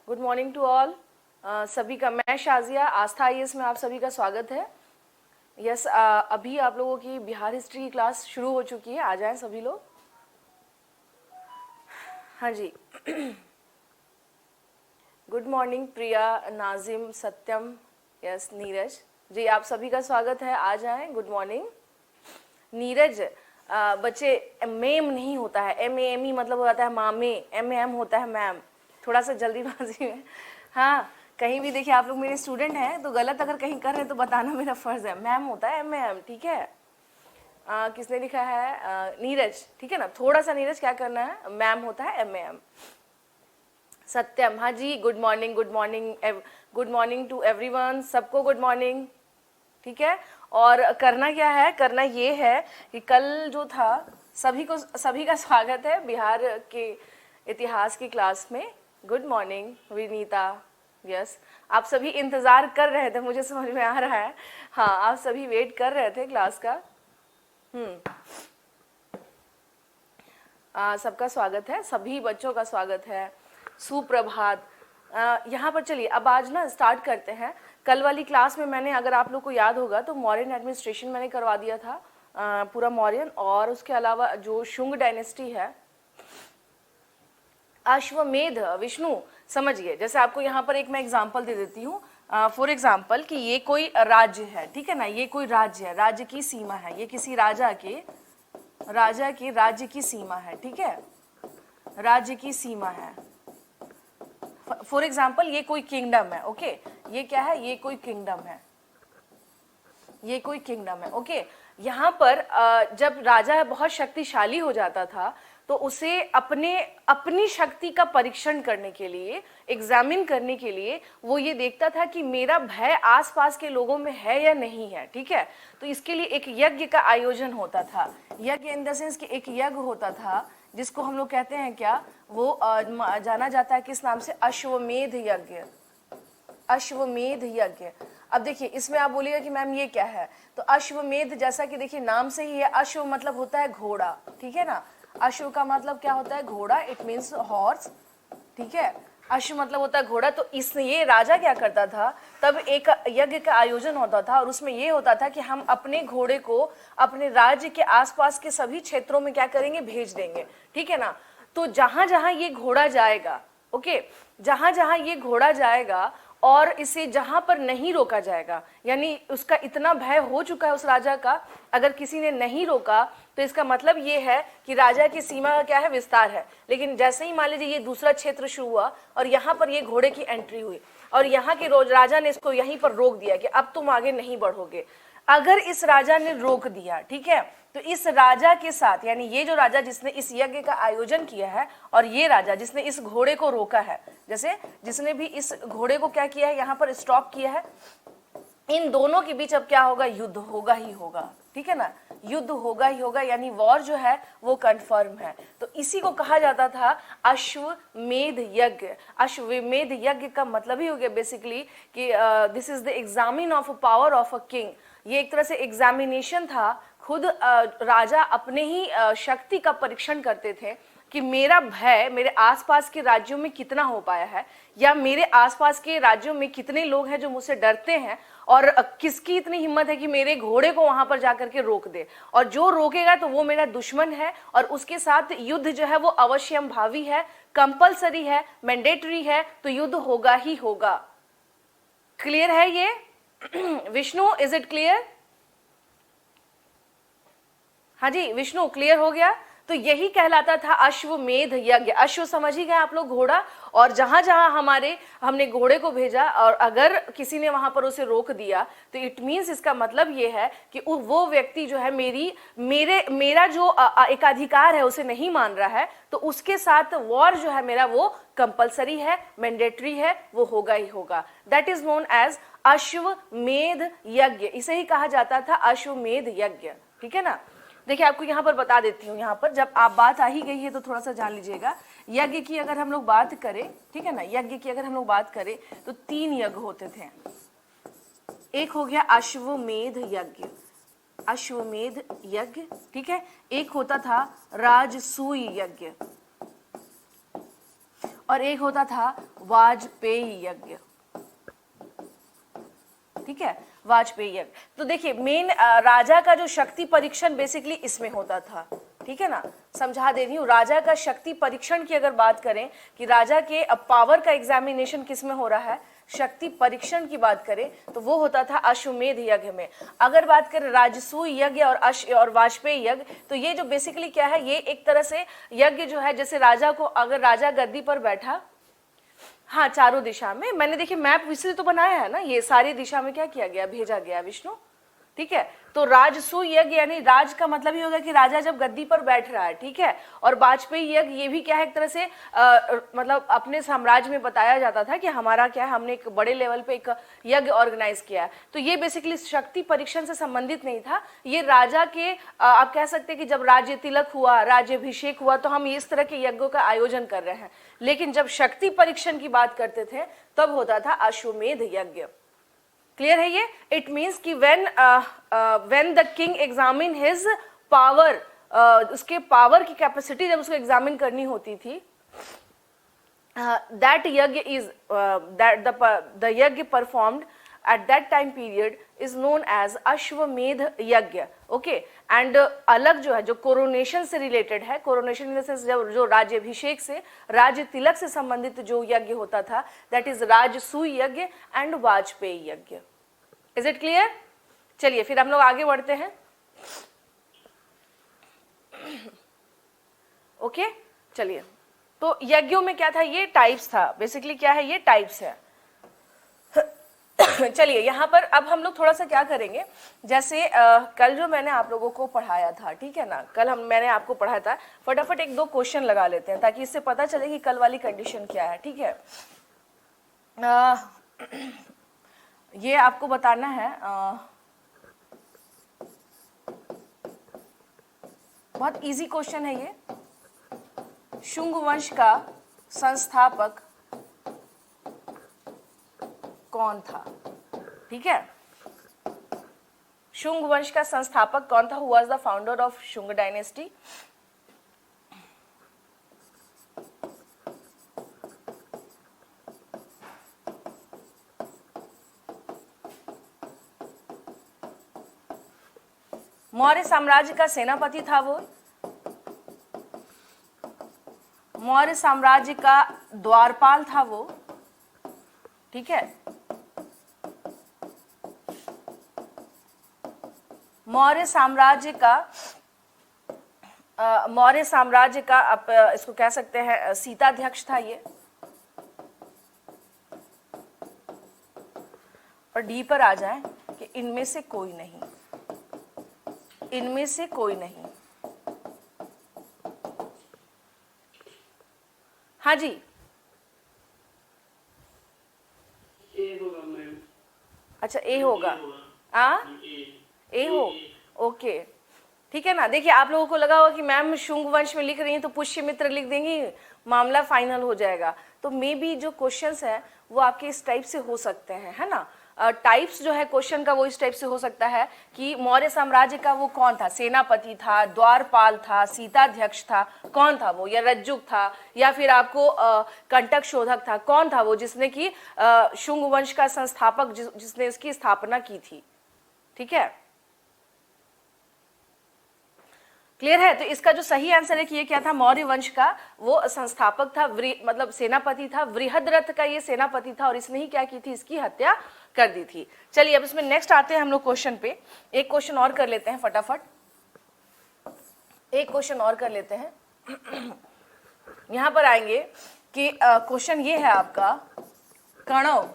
Good morning to all. सभी का, मैं शाजिया, आस्था आईएएस में आप सभी का स्वागत है। यस, अभी आप लोगों की बिहार हिस्ट्री की क्लास शुरू हो चुकी है। आ जाएं सभी लोग। हाँ जी। गुड मॉर्निंग प्रिया, नाजिम, सत्यम, यस, नीरज जी, आप सभी का स्वागत है। आ जाएं। Good morning. नीरज, बच्चे, मेम नहीं होता है, MAME मतलब हो जाता है मामे, MAM होता है मैम। थोड़ा सा जल्दीबाजी में, हाँ, कहीं भी देखिए आप लोग मेरे स्टूडेंट हैं तो गलत अगर कहीं कर रहे हैं तो बताना मेरा फर्ज है। मैम होता है MAM, ठीक है। किसने लिखा है? नीरज, ठीक है ना। थोड़ा सा नीरज क्या करना है, मैम होता है MAM। सत्यम, हाँ जी, good morning, good morning, good morning to everyone, सबको गुड मॉर्निंग, ठीक है। और करना क्या है, करना ये है कि कल जो था, सभी का स्वागत है बिहार के इतिहास की क्लास में। गुड मॉर्निंग विनीता, यस, आप सभी इंतज़ार कर रहे थे, मुझे समझ में आ रहा है। हाँ, आप सभी वेट कर रहे थे क्लास का। सबका स्वागत है, सभी बच्चों का स्वागत है। सुप्रभात। यहाँ पर चलिए अब आज ना स्टार्ट करते हैं। कल वाली क्लास में मैंने, अगर आप लोग को याद होगा तो मौर्यन एडमिनिस्ट्रेशन मैंने करवा दिया था, पूरा मौर्यन, और उसके अलावा जो शुंग डायनेस्टी है, अश्वमेध, विष्णु, समझिए। जैसे आपको यहाँ पर एक मैं एग्जांपल दे देती हूँ। फॉर एग्जांपल कि ये कोई राज्य है, ठीक है ना, ये कोई राज्य है, राज्य की सीमा है, ये किसी राजा की राज्य की सीमा है, ठीक है, राज्य की सीमा है। फॉर एग्जाम्पल ये कोई किंगडम है, ओके, ये क्या है, ये कोई किंगडम है, ये कोई किंगडम है, ओके। यहाँ पर जब राजा बहुत शक्तिशाली हो जाता था तो उसे अपनी शक्ति का परीक्षण करने के लिए, एग्जामिन करने के लिए, वो ये देखता था कि मेरा भय आसपास के लोगों में है या नहीं है, ठीक है। तो इसके लिए एक यज्ञ का आयोजन होता था। यज्ञ इन द सेंस कि एक यज्ञ होता था जिसको हम लोग कहते हैं क्या, वो जाना जाता है किस नाम से, अश्वमेध यज्ञ। अश्वमेध यज्ञ। अब देखिए इसमें आप बोलिएगा कि मैम ये क्या है, तो अश्वमेध, जैसा कि देखिए नाम से ही है, अश्व मतलब होता है घोड़ा, ठीक है ना। अश्व का मतलब क्या होता है, घोड़ा, इट मीन्स हॉर्स, ठीक है। अश्व मतलब होता है घोड़ा। तो ये राजा क्या करता था, तब एक यज्ञ का आयोजन होता था और उसमें ये होता था कि हम अपने घोड़े को अपने राज्य के आसपास के सभी क्षेत्रों में क्या करेंगे, भेज देंगे, ठीक है ना। तो जहां जहां ये घोड़ा जाएगा, ओके, जहां जहां ये घोड़ा जाएगा और इसे जहां पर नहीं रोका जाएगा, यानी उसका इतना भय हो चुका है उस राजा का, अगर किसी ने नहीं रोका तो इसका मतलब ये है कि राजा की सीमा का क्या है, विस्तार है। लेकिन जैसे ही मान लीजिए ये दूसरा क्षेत्र शुरू हुआ और यहाँ पर ये घोड़े की एंट्री हुई और यहाँ के राजा ने इसको यहीं पर रोक दिया कि अब तुम आगे नहीं बढ़ोगे। अगर इस राजा ने रोक दिया, ठीक है, तो इस राजा के साथ, यानी ये जो राजा जिसने इस यज्ञ का आयोजन किया है और ये राजा जिसने इस घोड़े को रोका है, जैसे जिसने भी इस घोड़े को क्या किया है, यहाँ पर स्टॉप किया है, इन दोनों के बीच अब क्या होगा, युद्ध होगा ही होगा, ठीक है ना, युद्ध होगा ही होगा, यानी वॉर जो है वो कंफर्म है। तो इसी को कहा जाता था अश्वमेध यज्ञ। अश्वमेध यज्ञ का मतलब ही हो गया बेसिकली कि this is the examine of a power of a king. ये एक तरह से एग्जामिनेशन था, खुद राजा अपने ही शक्ति का परीक्षण करते थे कि मेरा भय मेरे आसपास के राज्यों में कितना हो पाया है, या मेरे आसपास के राज्यों में कितने लोग हैं जो मुझसे डरते हैं, और किसकी इतनी हिम्मत है कि मेरे घोड़े को वहां पर जाकर के रोक दे, और जो रोकेगा तो वो मेरा दुश्मन है और उसके साथ युद्ध जो है वो अवश्यम भावी है, कंपलसरी है, मैंडेटरी है, तो युद्ध होगा ही होगा। क्लियर है ये? Vishnu, is it clear? हाँ जी विष्णु, क्लियर हो गया? तो यही कहलाता था अश्वमेध यज्ञ। अश्व समझ ही गए आप लोग, घोड़ा, और जहां जहां हमने घोड़े को भेजा और अगर किसी ने वहां पर उसे रोक दिया तो इट मीन्स, इसका मतलब ये है कि वो व्यक्ति जो है मेरा जो एक अधिकार है उसे नहीं मान रहा है, तो उसके साथ वॉर जो है मेरा वो कंपलसरी है, मैंडेटरी है, वो होगा ही होगा। दैट इज नोन एज अश्वमेध यज्ञ। इसे ही कहा जाता था अश्वमेध यज्ञ, ठीक है ना। देखिए आपको यहाँ पर बता देती हूँ, यहाँ पर जब आप बात आ ही गई है तो थोड़ा सा जान लीजिएगा। यज्ञ की अगर हम लोग बात करें, ठीक है ना, यज्ञ की अगर हम लोग बात करें तो 3 यज्ञ होते थे। एक हो गया अश्वमेध यज्ञ, अश्वमेध यज्ञ, ठीक है। एक होता था राजसूय यज्ञ, और एक होता था वाजपेयी यज्ञ, ठीक है, वाजपेयी यज्ञ। तो देखिए मेन राजा का जो शक्ति परीक्षण बेसिकली इसमें होता था, ठीक है ना, समझा दे रही हूँ। राजा का शक्ति परीक्षण की अगर बात करें कि राजा के पावर का एग्जामिनेशन किस में हो रहा है, शक्ति परीक्षण की बात करें तो वो होता था अश्वमेध यज्ञ में। अगर बात करें राजसूय यज्ञ और वाजपेयी यज्ञ, तो ये जो बेसिकली क्या है, ये एक तरह से यज्ञ जो है, जैसे राजा को, अगर राजा गद्दी पर बैठा, हाँ चारों दिशा में, मैंने देखिए मैप इसलिए तो बनाया है ना, ये सारी दिशा में क्या किया गया, भेजा गया विष्णु, ठीक है। तो राजसूय यज्ञ यानी राज का मतलब ये होगा कि राजा जब गद्दी पर बैठ रहा है, ठीक है। और वाजपेयी यज्ञ ये भी क्या है, एक तरह से मतलब अपने साम्राज्य में बताया जाता था कि हमारा क्या है, हमने एक बड़े लेवल पे एक यज्ञ ऑर्गेनाइज किया है। तो ये बेसिकली शक्ति परीक्षण से संबंधित नहीं था, ये राजा के आप कह सकते हैं कि जब राज्य तिलक हुआ, राज्याभिषेक हुआ, तो हम इस तरह के यज्ञों का आयोजन कर रहे हैं। लेकिन जब शक्ति परीक्षण की बात करते थे तब होता था अश्वमेध यज्ञ। क्लियर है ये? इट मीन्स कि when the king examine his power, उसके पावर की कैपेसिटी जब उसको एग्जामिन करनी होती थी, दैट यज्ञ इज दैट द यज्ञ performed at that time period is known as अश्वमेध यज्ञ, ओके। एंड अलग जो है, जो कोरोनेशन से रिलेटेड है, कोरोनेशन इन द सेंस जो राज्याभिषेक से, राज्य तिलक से संबंधित जो यज्ञ होता था, दैट इज राजसूय यज्ञ एंड वाजपेयी यज्ञ। Is it clear? चलिए फिर हम लोग आगे बढ़ते हैं, ओके चलिए। तो यज्ञों में क्या था, ये टाइप्स था, बेसिकली क्या है, ये टाइप्स है। चलिए यहाँ पर अब हम लोग थोड़ा सा क्या करेंगे, जैसे कल जो मैंने आप लोगों को पढ़ाया था, ठीक है ना, कल मैंने आपको पढ़ाया था, फटाफट एक दो क्वेश्चन लगा लेते हैं ताकि इससे पता चले कि कल वाली कंडीशन क्या है, ठीक है। ये आपको बताना है, बहुत इजी क्वेश्चन है ये। शुंग वंश का संस्थापक कौन था, ठीक है। शुंग वंश का संस्थापक कौन था, who was the founder of Shunga dynasty? Maurya साम्राज्य का सेनापति था वो, मौर्य साम्राज्य का द्वारपाल था वो, ठीक है। मौर्य साम्राज्य का आप इसको कह सकते हैं सीताध्यक्ष था ये। और डी पर आ जाए कि इनमें से कोई नहीं, इनमें से कोई नहीं। हाँ जी, ए होगा मैम। अच्छा ए होगा, ए हो, ओके ठीक है ना। देखिए आप लोगों को लगा होगा कि मैम शुंग वंश में लिख रही हैं तो पुष्यमित्र लिख देंगी, मामला फाइनल हो जाएगा। तो मे बी जो क्वेश्चंस है वो आपके इस टाइप से हो सकते हैं, है ना। टाइप्स जो है क्वेश्चन का वो इस टाइप से हो सकता है कि मौर्य साम्राज्य का वो कौन था, सेनापति था, द्वारपाल था, सीताध्यक्ष था, कौन था वो, या रज्जुक था, या फिर आपको कंटक शोधक था, कौन था वो जिसने की शुंग वंश का संस्थापक जिसने इसकी स्थापना की थी, ठीक है। क्लियर है? तो इसका जो सही आंसर है कि ये क्या था, मौर्य वंश का वो संस्थापक था, मतलब सेनापति था, वृहद्रथ का ये सेनापति था और इसने ही क्या की थी, इसकी हत्या कर दी थी। चलिए अब इसमें नेक्स्ट आते हैं हम लोग क्वेश्चन पे। एक क्वेश्चन और कर लेते हैं फटाफट, एक क्वेश्चन और कर लेते हैं। यहां पर आएंगे कि क्वेश्चन ये है आपका, कणव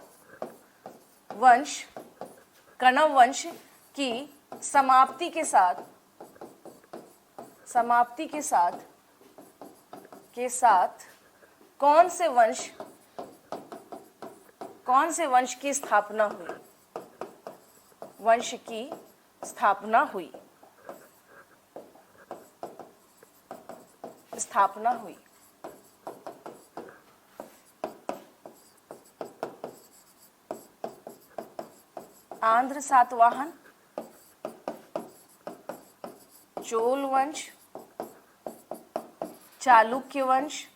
वंश की समाप्ति के साथ कौन से वंश की स्थापना हुई, वंश की स्थापना हुई, आंध्र सातवाहन, चोल वंश, चालुक्य वंश,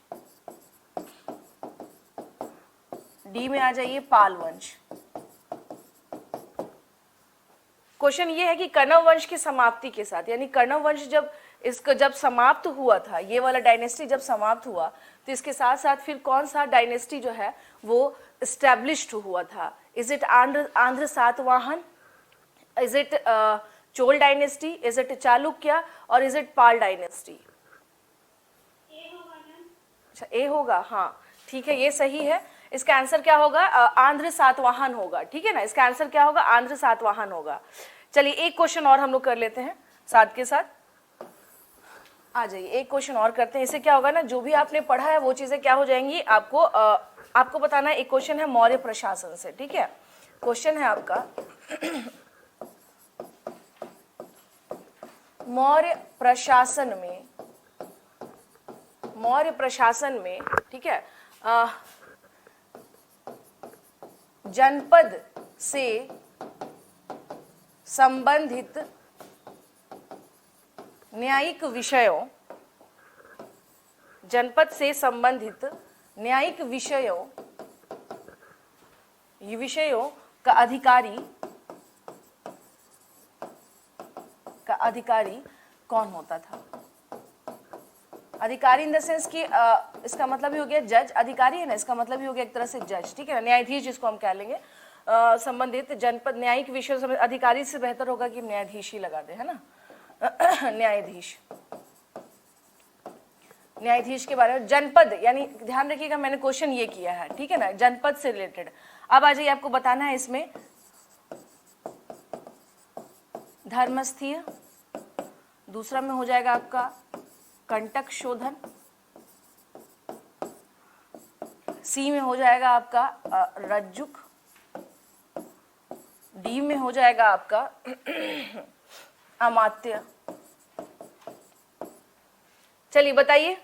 डी में आ जाइए पाल वंश। क्वेश्चन ये है कि कण्व वंश की समाप्ति के साथ, यानी कण्व वंश जब समाप्त हुआ था, ये वाला डायनेस्टी जब समाप्त हुआ, तो इसके साथ साथ फिर कौन सा डायनेस्टी जो है वो एस्टेब्लिश्ड हुआ था? Is it Andhra Satavahana, is it Chola dynasty, is it Chalukya, और इज इट पाल डायनेस्टी? अच्छा ए होगा, हाँ ठीक है, ये सही है। इसका आंसर क्या होगा? आंध्र सातवाहन होगा, ठीक है ना। इसका आंसर क्या होगा? आंध्र सातवाहन होगा। चलिए एक क्वेश्चन और हम लोग कर लेते हैं साथ के साथ, आ जाइए एक क्वेश्चन और करते हैं। इससे क्या होगा ना, जो भी आपने पढ़ा है वो चीजें क्या हो जाएंगी, आपको बताना है। एक क्वेश्चन है मौर्य प्रशासन से, ठीक है। क्वेश्चन है आपका मौर्य प्रशासन में, ठीक है, जनपद से संबंधित न्यायिक विषयों, जनपद से संबंधित न्यायिक विषयों का अधिकारी कौन होता था? अधिकारी इन द सेंस कि इसका मतलब ही हो गया जज, अधिकारी है ना, इसका मतलब ही हो गया एक तरह से जज, ठीक है ना, न्यायाधीश जिसको हम कह लेंगे। संबंधित जनपद न्यायिक विषयों से, अधिकारी से बेहतर होगा कि न्यायाधीश ही लगा दे, है ना। न्यायाधीश के बारे में, जनपद यानी ध्यान रखिएगा मैंने क्वेश्चन ये किया है, ठीक है ना, जनपद से रिलेटेड। अब आ जाइए, आपको बताना है इसमें धर्मस्थीय, दूसरा में हो जाएगा आपका कंटक शोधन, सी में हो जाएगा आपका रज्जुक, डी में हो जाएगा आपका अमात्य। चलिए बताइए,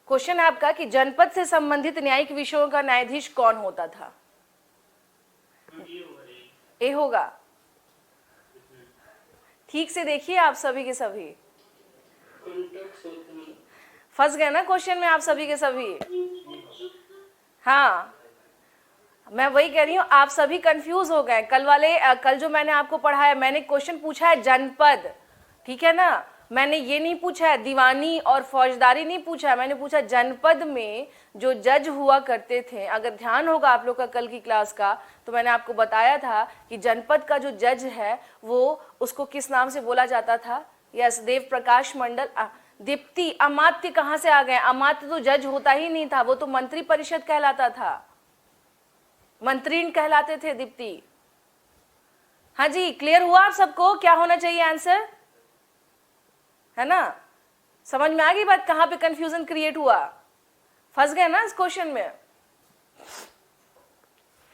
क्वेश्चन है आपका कि जनपद से संबंधित न्यायिक विषयों का न्यायाधीश कौन होता था? ए होगा। ठीक से देखिए आप सभी के सभी, फंस गए ना क्वेश्चन में आप सभी के सभी। हाँ मैं वही कह रही हूँ, आप सभी कंफ्यूज हो गए। कल जो मैंने आपको पढ़ाया, मैंने क्वेश्चन पूछा है जनपद, ठीक है ना, मैंने ये नहीं पूछा है दीवानी और फौजदारी नहीं पूछा है, मैंने पूछा जनपद में जो जज हुआ करते थे। अगर ध्यान होगा आप लोग का कल की क्लास का, तो मैंने आपको बताया था कि जनपद का जो जज है वो, उसको किस नाम से बोला जाता था? यस, देव प्रकाश मंडल। दीप्ति, अमात्य कहाँ से आ गए? अमात्य तो जज होता ही नहीं था, वो तो मंत्री परिषद कहलाता था, मंत्रीण कहलाते थे दीप्ति। हाँ जी, क्लियर हुआ आप सबको क्या होना चाहिए आंसर, है ना? समझ में आ गई बात, कहां पे कंफ्यूजन क्रिएट हुआ? फंस गए ना इस क्वेश्चन में?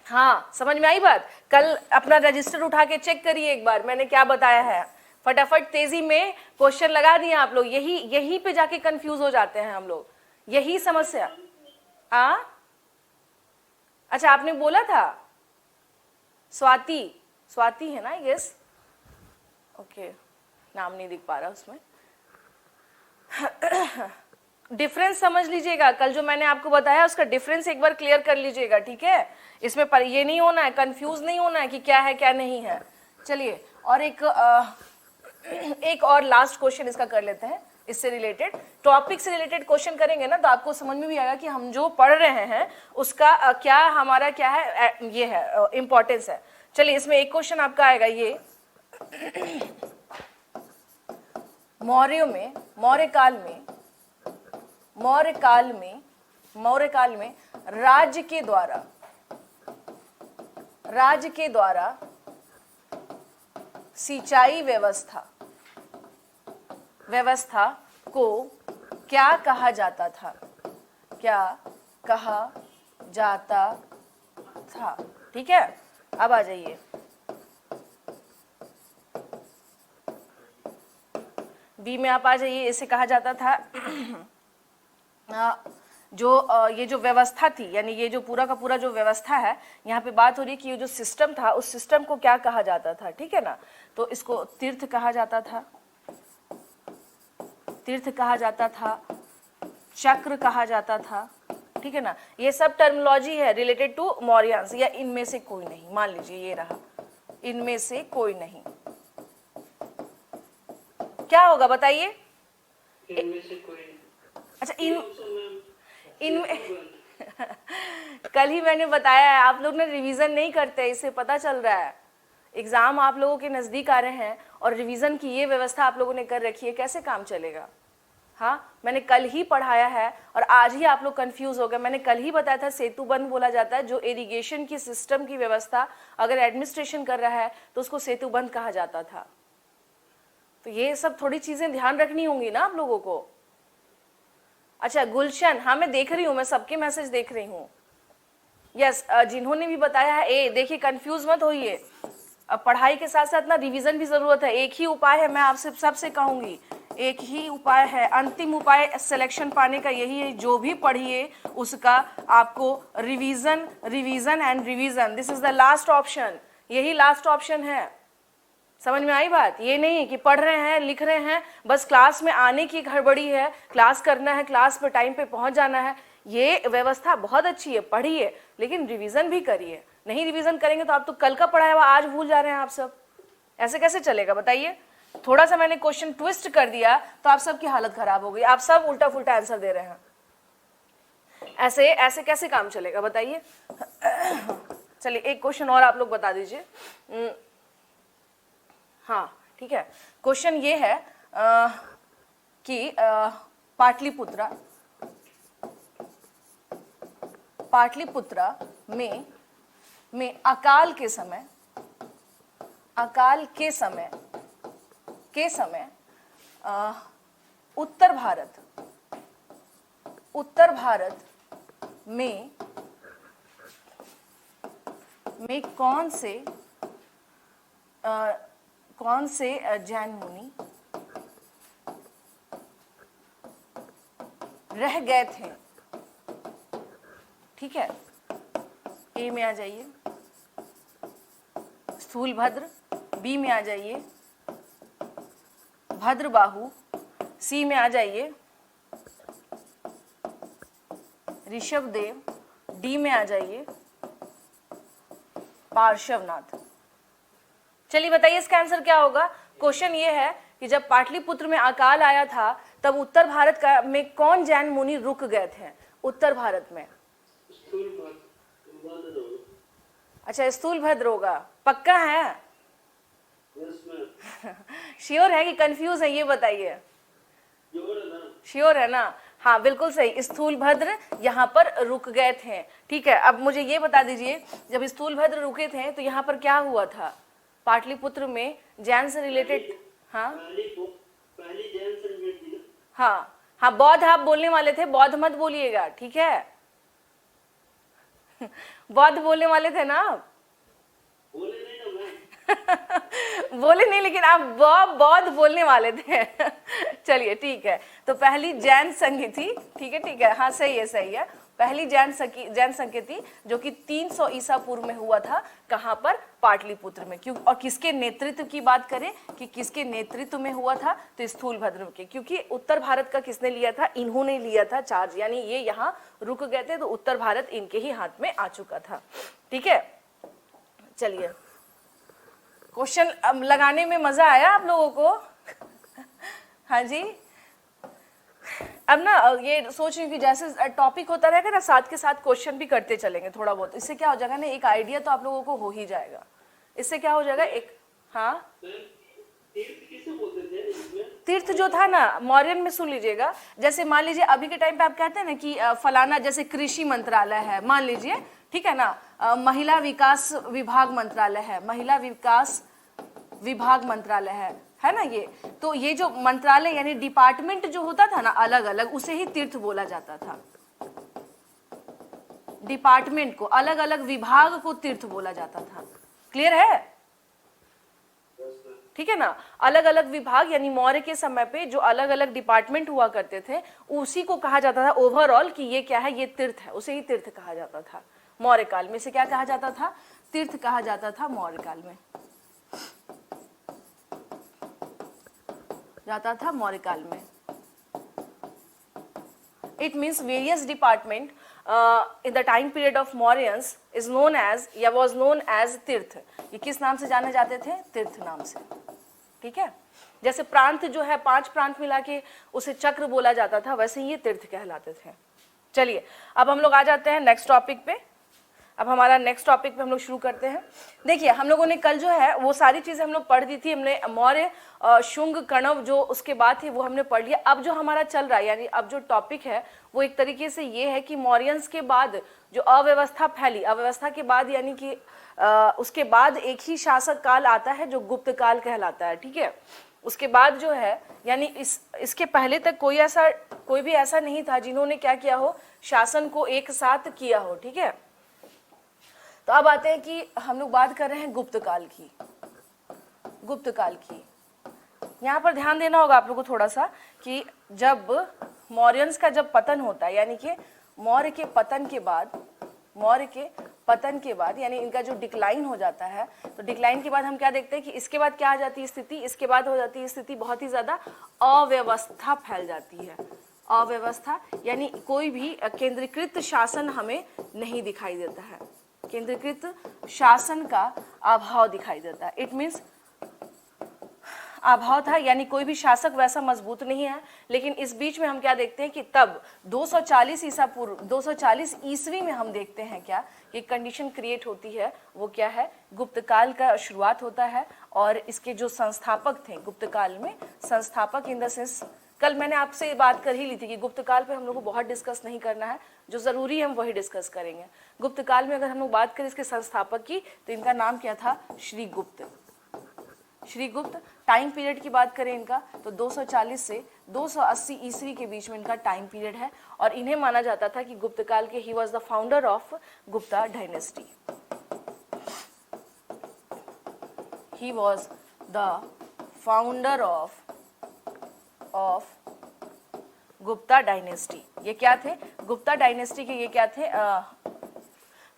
हाँ समझ में आई बात। कल अपना रजिस्टर उठा के चेक करिए एक बार, मैंने क्या बताया है। फटाफट तेजी में क्वेश्चन लगा दिए आप लोग, यही पे जाके कंफ्यूज हो जाते हैं हम लोग, यही समस्या। अच्छा आपने बोला था स्वाति है ना, यस ओके, नाम नहीं दिख पा रहा उसमें। डिफरेंस समझ लीजिएगा, कल जो मैंने आपको बताया उसका डिफरेंस एक बार क्लियर कर लीजिएगा, ठीक है। इसमें पर ये नहीं होना है, कंफ्यूज नहीं होना है कि क्या है क्या नहीं है। चलिए और एक और लास्ट क्वेश्चन इसका कर लेते हैं, इससे रिलेटेड टॉपिक से रिलेटेड क्वेश्चन करेंगे ना, तो आपको समझ में भी आएगा कि हम जो पढ़ रहे हैं उसका क्या हमारा क्या है, ये है इंपॉर्टेंस है। चलिए इसमें एक क्वेश्चन आपका आएगा ये, मौर्य काल में राज्य के द्वारा सिंचाई व्यवस्था को क्या कहा जाता था? ठीक है, अब आ जाइए। बी में आप आ जाइए, इसे कहा जाता था ये जो व्यवस्था थी, यानी ये जो पूरा का पूरा जो व्यवस्था है, यहाँ पे बात हो रही है कि ये जो सिस्टम था, उस सिस्टम को क्या कहा जाता था, ठीक है ना। तो इसको तीर्थ कहा जाता था, चक्र कहा जाता था, ठीक है ना, ये सब टर्मिनोलॉजी है रिलेटेड टू मौर्यंस, या इनमें से कोई नहीं, मान लीजिए ये रहा, इनमें से कोई नहीं, क्या होगा बताइए? इनमें से कोई। अच्छा मैम इनमें कल ही मैंने बताया है, आप लोग ने रिवीजन नहीं करते, इससे पता चल रहा है। एग्जाम आप लोगों के नजदीक आ रहे हैं और रिवीजन की ये व्यवस्था आप लोगों ने कर रखी है, कैसे काम चलेगा? हाँ, मैंने कल ही पढ़ाया है और आज ही आप लोग कंफ्यूज हो गए। मैंने कल ही बताया था सेतु बंध बोला जाता है, जो इरिगेशन की सिस्टम की व्यवस्था अगर एडमिनिस्ट्रेशन कर रहा है तो उसको सेतु बंध कहा जाता था। तो ये सब थोड़ी चीजें ध्यान रखनी होंगी ना आप लोगों को। अच्छा गुलशन, हाँ मैं देख रही हूँ, मैं सबके मैसेज देख रही हूँ। यस, जिन्होंने भी बताया है ए, देखिए कंफ्यूज मत होइए, अब पढ़ाई के साथ साथ ना रिवीजन भी जरूरत है। एक ही उपाय है, मैं आपसे सबसे कहूंगी, एक ही उपाय है, अंतिम उपाय सिलेक्शन पाने का यही है, जो भी पढ़िए उसका आपको revision revision and revision, this is the last option, यही लास्ट ऑप्शन है। समझ में आई बात? ये नहीं कि पढ़ रहे हैं लिख रहे हैं बस क्लास में आने की गड़बड़ी है, क्लास करना है, क्लास पे टाइम पे पहुंच जाना है। ये व्यवस्था बहुत अच्छी है, पढ़िए लेकिन रिवीजन भी करिए। नहीं रिवीजन करेंगे तो आप तो कल का पढ़ाया हुआ आज भूल जा रहे हैं आप सब, ऐसे कैसे चलेगा बताइए? थोड़ा सा मैंने क्वेश्चन ट्विस्ट कर दिया तो आप सबकी हालत खराब हो गई, आप सब उल्टा फुल्टा आंसर दे रहे हैं। ऐसे ऐसे कैसे काम चलेगा बताइए? चलिए एक क्वेश्चन और आप लोग बता दीजिए। हाँ ठीक है, क्वेश्चन ये है कि पाटलिपुत्रा में अकाल के समय उत्तर भारत में कौन से जैन मुनि रह गए थे? ठीक है, ए में आ जाइए स्थूलभद्र, बी में आ जाइए भद्रबाहु, सी में आ जाइए ऋषभदेव, डी में आ जाइए पार्श्वनाथ। चलिए बताइए इसका आंसर क्या होगा? क्वेश्चन ये है कि जब पाटलिपुत्र में अकाल आया था तब उत्तर भारत में कौन जैन मुनि रुक गए थे? उत्तर भारत में अच्छा स्थूलभद्र होगा, पक्का है? श्योर है कि कंफ्यूज है ये बताइए? श्योर है ना? हाँ बिल्कुल सही, स्थूलभद्र यहाँ पर रुक गए थे। ठीक है, अब मुझे ये बता दीजिए जब स्थूलभद्र रुके थे तो यहाँ पर क्या हुआ था? पाटलिपुत्र में जैन से रिलेटेड, हाँ हाँ बौद्ध आप बोलने वाले थे, बौद्ध मत बोलिएगा ठीक है? बौद्ध बोलने वाले थे ना आप? बोले नहीं लेकिन आप बौद्ध बोलने वाले थे। चलिए ठीक है, तो पहली जैन संघ थी, ठीक है, हाँ सही है, पहली जैन संघ थी जो कि 300 ईसा पूर्व में हुआ था। कहाँ पर? पाटलिपुत्र में। क्यों? और किसके नेतृत्व की बात करें कि किसके नेतृत्व में हुआ था? तो स्थूलभद्र के, क्योंकि उत्तर भारत का किसने लिया था? इन्होंने लिया था चार्ज, यानी ये यहाँ रुक गए थे तो उत्तर भारत इनके ही हाथ में आ चुका था। ठीक है, चलिए क्वेश्चन लगाने में मजा आया आप लोगों को? हाँ जी, अब ना ये सोच रही हूँ कि जैसे टॉपिक होता रहेगा ना साथ के साथ क्वेश्चन भी करते चलेंगे थोड़ा बहुत, इससे क्या हो जाएगा ना एक आइडिया तो आप लोगों को हो ही जाएगा। इससे क्या हो जाएगा एक, हाँ तीर्थ जो था ना मौर्यन में, सुन लीजिएगा, जैसे मान लीजिए अभी के टाइम पे आप कहते हैं ना कि फलाना जैसे कृषि मंत्रालय है मान लीजिए, ठीक है ना, महिला विकास विभाग मंत्रालय है, महिला विकास विभाग मंत्रालय है ना, ये तो ये जो मंत्रालय यानी डिपार्टमेंट जो होता था ना अलग अलग, उसे ही तीर्थ बोला जाता था। डिपार्टमेंट को, अलग अलग विभाग को तीर्थ बोला जाता था। क्लियर है? ठीक है ना, अलग अलग विभाग यानी मौर्य के समय पे जो अलग अलग डिपार्टमेंट हुआ करते थे उसी को कहा जाता था ओवरऑल कि ये क्या है, ये तीर्थ है, उसे ही तीर्थ कहा जाता था। मौर्य काल में से क्या कहा जाता था? तीर्थ कहा जाता था मौर्य काल में, जाता था मौर्य काल में। It means various department in the time period of Mauryans is known as या was known as तीर्थ। ये किस नाम से जाने जाते थे? तीर्थ नाम से। ठीक है, जैसे प्रांत जो है 5 प्रांत मिला के उसे चक्र बोला जाता था, वैसे ही ये तीर्थ कहलाते थे। चलिए अब हम लोग आ जाते हैं नेक्स्ट टॉपिक पे। अब हमारा नेक्स्ट टॉपिक पे हम लोग शुरू करते हैं। देखिए हम लोगों ने कल जो है वो सारी चीजें हम लोग पढ़ दी थी। हमने मौर्य, शुंग, कण्व जो उसके बाद थी वो हमने पढ़ लिया। अब जो हमारा चल रहा है यानी अब जो टॉपिक है वो एक तरीके से ये है कि मौर्यंस के बाद जो अव्यवस्था फैली, अव्यवस्था के बाद यानी कि उसके बाद एक ही शासक काल आता है जो गुप्त काल कहलाता है। ठीक है, उसके बाद जो है यानी इसके पहले तक कोई भी ऐसा नहीं था जिन्होंने क्या किया हो, शासन को एक साथ किया हो। ठीक है, तो अब आते हैं कि हम लोग बात कर रहे हैं गुप्त काल की। गुप्त काल की यहाँ पर ध्यान देना होगा आप लोगों को थोड़ा सा कि जब मौर्यंस का जब पतन होता है यानी कि मौर्य के पतन के बाद यानी इनका जो डिक्लाइन हो जाता है, तो डिक्लाइन के बाद हम क्या देखते हैं कि इसके बाद क्या आ जाती है स्थिति, इसके बाद हो जाती है स्थिति बहुत ही ज्यादा अव्यवस्था फैल जाती है। अव्यवस्था यानी कोई भी केंद्रीकृत शासन हमें नहीं दिखाई देता है, केंद्रीकृत शासन का अभाव दिखाई देता है। इट मीन्स अभाव था यानी कोई भी शासक वैसा मजबूत नहीं है। लेकिन इस बीच में हम क्या देखते हैं कि तब 240 ईसा पूर्व 240 ईस्वी में हम देखते हैं क्या कि कंडीशन क्रिएट होती है, वो क्या है, गुप्त काल का शुरुआत होता है। और इसके जो संस्थापक थे गुप्त काल में, संस्थापक इन द सेंस, कल मैंने आपसे बात कर ही ली थी कि गुप्त काल पे हम लोग को बहुत डिस्कस नहीं करना है, जो जरूरी है हम वही डिस्कस करेंगे। गुप्त काल में अगर हम लोग बात करें इसके संस्थापक की तो इनका नाम क्या था, श्रीगुप्त। श्रीगुप्त टाइम पीरियड की बात करें इनका तो 240 से 280 ईस्वी के बीच में इनका टाइम पीरियड है। और इन्हें माना जाता था कि गुप्त काल के he was the founder of Gupta dynasty. He was the founder of Gupta dynasty. ये क्या थे, गुप्ता डायनेस्टी के ये क्या थे,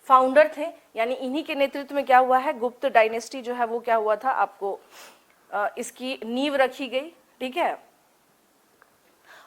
फाउंडर थे। यानी इन्हीं के नेतृत्व में क्या हुआ है, गुप्त डायनेस्टी जो है वो क्या हुआ था, आपको इसकी नींव रखी गई। ठीक है,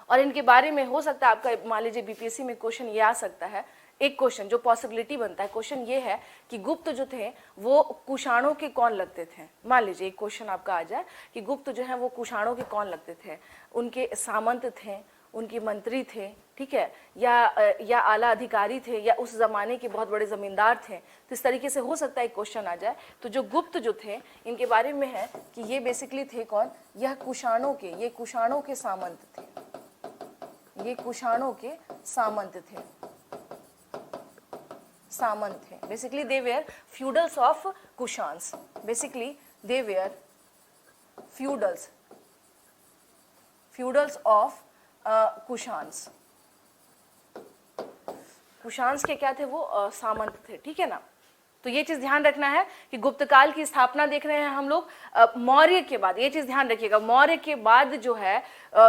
और इनके बारे में हो सकता है आपका मान लीजिए बीपीएससी में क्वेश्चन ये आ सकता है। एक क्वेश्चन जो पॉसिबिलिटी बनता है, क्वेश्चन ये है कि गुप्त जो थे वो कुषाणों के कौन लगते थे। मान लीजिए एक क्वेश्चन आपका आ जाए कि गुप्त जो है वो कुषाणों के कौन लगते थे, उनके सामंत थे, उनके मंत्री थे, ठीक है, या आला अधिकारी थे, या उस जमाने के बहुत बड़े जमींदार थे। तो इस तरीके से हो सकता है एक क्वेश्चन आ जाए। तो जो गुप्त जो थे इनके बारे में है कि ये बेसिकली थे कौन, यह कुषाणों के, ये कुषाणों के सामंत थे, ये कुषाणों के सामंत थे, सामंत थे। Basically they were feudals of Kushans, basically they were feudals of Kushans. Kushans के क्या थे वो, सामंत थे। ठीक है ना, तो ये चीज ध्यान रखना है कि गुप्त काल की स्थापना देख रहे हैं हम लोग मौर्य के बाद। ये चीज ध्यान रखिएगा, मौर्य के बाद जो है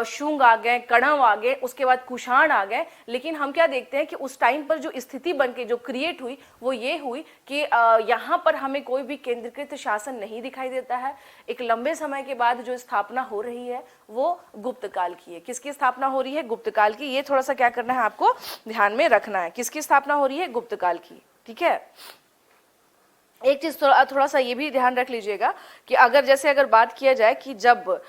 शुंग आ गए, कण्व आ गए, उसके बाद कुषाण आ गए। लेकिन हम क्या देखते हैं कि उस टाइम पर जो स्थिति बनके जो क्रिएट हुई वो ये हुई कि यहाँ पर हमें कोई भी केंद्रीकृत शासन नहीं दिखाई देता है। एक लंबे समय के बाद जो स्थापना हो रही है वो गुप्त काल की है। किसकी स्थापना हो रही है, गुप्त काल की। ये थोड़ा सा क्या करना है आपको ध्यान में रखना है, किसकी स्थापना हो रही है, गुप्त काल की। ठीक है, एक चीज थोड़ा सा ये भी ध्यान रख लीजिएगा कि अगर बात किया जाए कि जब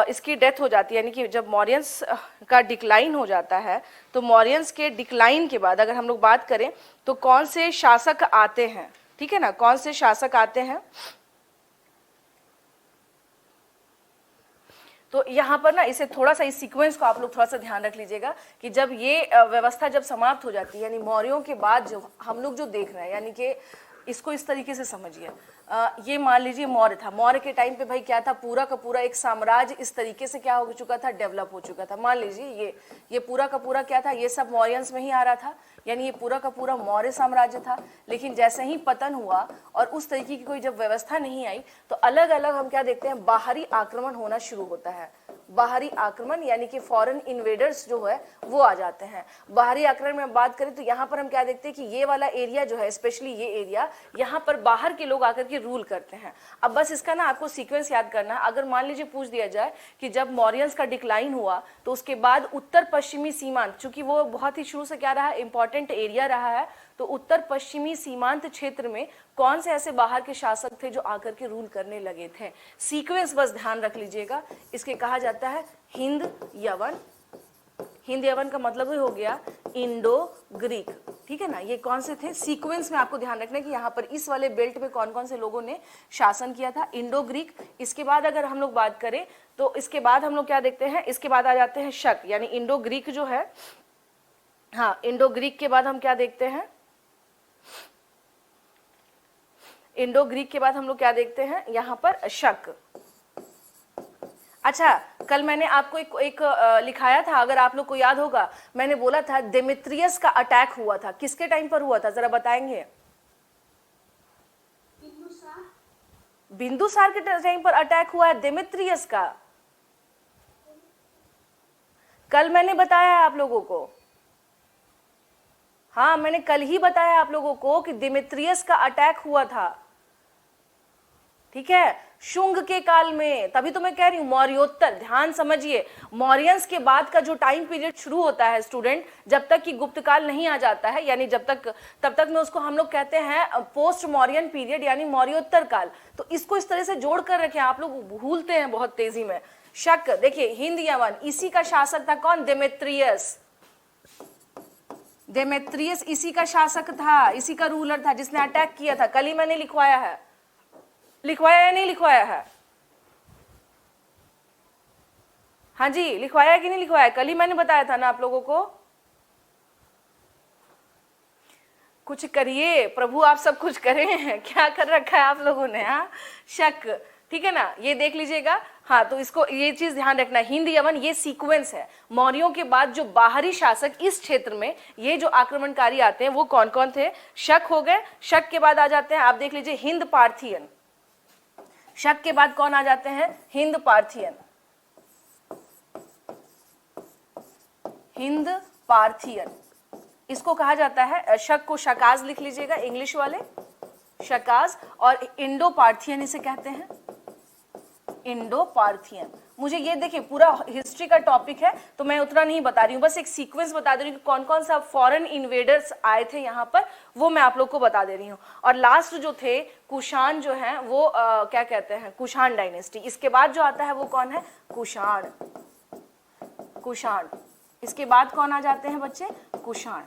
इसकी डेथ हो जाती है, यानी कि जब मौर्यंस का डिक्लाइन हो जाता है, तो मौर्यंस के डिक्लाइन के बाद अगर हम लोग बात करें तो कौन से शासक आते हैं। ठीक है ना, कौन से शासक आते हैं, तो यहाँ पर ना इसे थोड़ा सा, इस सीक्वेंस को आप लोग थोड़ा सा ध्यान रख लीजिएगा कि जब ये व्यवस्था जब समाप्त हो जाती है, यानी मौर्यों के बाद जो हम लोग जो देख रहे हैं, यानी कि इसको इस तरीके से समझिए, ये मान लीजिए मौर्य था। मौर्य के टाइम पे भाई क्या था, पूरा का पूरा एक साम्राज्य इस तरीके से क्या हो चुका था, डेवलप हो चुका था। मान लीजिए ये पूरा का पूरा क्या था, ये सब मौर्यंस में ही आ रहा था, यानी ये पूरा का पूरा मौर्य साम्राज्य था। लेकिन जैसे ही पतन हुआ और उस तरीके की कोई जब व्यवस्था नहीं आई, तो अलग अलग हम क्या देखते हैं, बाहरी आक्रमण होना शुरू होता है। बाहरी आक्रमण यानी कि फॉरेन इन्वेडर्स जो है वो आ जाते हैं। बाहरी आक्रमण में बात करें तो यहाँ पर हम क्या देखते हैं कि ये वाला एरिया जो है, स्पेशली ये एरिया, यहाँ पर बाहर के लोग आकर के रूल करते हैं। अब बस इसका ना आपको सीक्वेंस याद करना है। अगर मान लीजिए पूछ दिया जाए कि जब मौर्यंस का डिक्लाइन हुआ तो उसके बाद उत्तर पश्चिमी सीमांत, चूंकि वो बहुत ही शुरू से क्या रहा है, इंपॉर्टेंट एरिया रहा है, तो उत्तर पश्चिमी सीमांत क्षेत्र में कौन से ऐसे बाहर के शासक थे जो आकर के रूल करने लगे थे। सीक्वेंस बस ध्यान रख लीजिएगा। इसके कहा जाता है हिंद यवन। हिंद यवन का मतलब ही हो गया इंडो ग्रीक, ठीक है ना। ये कौन से थे, सीक्वेंस में आपको ध्यान रखना है कि यहाँ पर इस वाले बेल्ट में कौन कौन से लोगों ने शासन किया था, इंडो ग्रीक। इसके बाद अगर हम लोग बात करें तो इसके बाद हम लोग क्या देखते हैं, इसके बाद आ जाते हैं शक, यानी इंडो ग्रीक जो है, हाँ इंडो ग्रीक के बाद हम क्या देखते हैं, इंडो ग्रीक के बाद हम लोग क्या देखते हैं यहाँ पर, शक। अच्छा, कल मैंने आपको एक लिखाया था, अगर आप लोग को याद होगा, मैंने बोला था डेमेट्रियस का अटैक हुआ था, किसके टाइम पर हुआ था, जरा बताएंगे। बिंदुसार के टाइम पर अटैक हुआ है डेमेट्रियस का। कल मैंने बताया है आप लोगों को, हाँ मैंने कल ही बताया आप लोगों को कि डेमेट्रियस का अटैक हुआ था, ठीक है, शुंग के काल में। तभी तो मैं कह रही हूं मौर्योत्तर, ध्यान समझिए। मौर्यंस के बाद का जो टाइम पीरियड शुरू होता है स्टूडेंट, जब तक कि गुप्त काल नहीं आ जाता है, यानी जब तक, तब तक में उसको हम लोग कहते हैं पोस्ट मौर्यन पीरियड, यानी मौर्योत्तर काल। तो इसको इस तरह से जोड़ कर रखें, आप लोग भूलते हैं बहुत तेजी में। शक, देखिए हिंद यवन, इसी का शासक था कौन, डेमेट्रियस। डेमेट्रियस इसी का शासक था, इसी का रूलर था जिसने अटैक किया था। कल ही मैंने लिखवाया है, लिखवाया या नहीं लिखवाया है, हाँ जी लिखवाया कि नहीं लिखवाया, कल ही मैंने बताया था ना आप लोगों को। कुछ करिए प्रभु, आप सब कुछ करें, क्या कर रखा है आप लोगों ने, हाँ शक, ठीक है ना, ये देख लीजिएगा। हाँ तो इसको ये चीज ध्यान रखना, हिंद यवन ये सीक्वेंस है। मौर्यों के बाद जो बाहरी शासक इस क्षेत्र में ये जो आक्रमणकारी आते हैं वो कौन कौन थे, शक हो गए। शक के बाद आ जाते हैं, आप देख लीजिए हिंद पार्थियन। शक के बाद कौन आ जाते हैं, हिंद पार्थियन। हिंद पार्थियन इसको कहा जाता है, शक को शकाज लिख लीजिएगा, इंग्लिश वाले शकाज, और इंडो पार्थियन इसे कहते हैं, इंडो पार्थियन। मुझे ये देखिए पूरा हिस्ट्री का टॉपिक है तो मैं उतना नहीं बता रही हूँ, बस एक सीक्वेंस बता दे रही हूँ कि कौन कौन सा फॉरेन इन्वेडर्स आए थे यहाँ पर, वो मैं आप लोग को बता दे रही हूँ। और लास्ट जो थे कुषाण जो है वो क्या कहते हैं, कुषाण डायनेस्टी। इसके बाद जो आता है वो कौन है, कुषाण। कुषाण इसके बाद कौन आ जाते हैं बच्चे, कुषाण।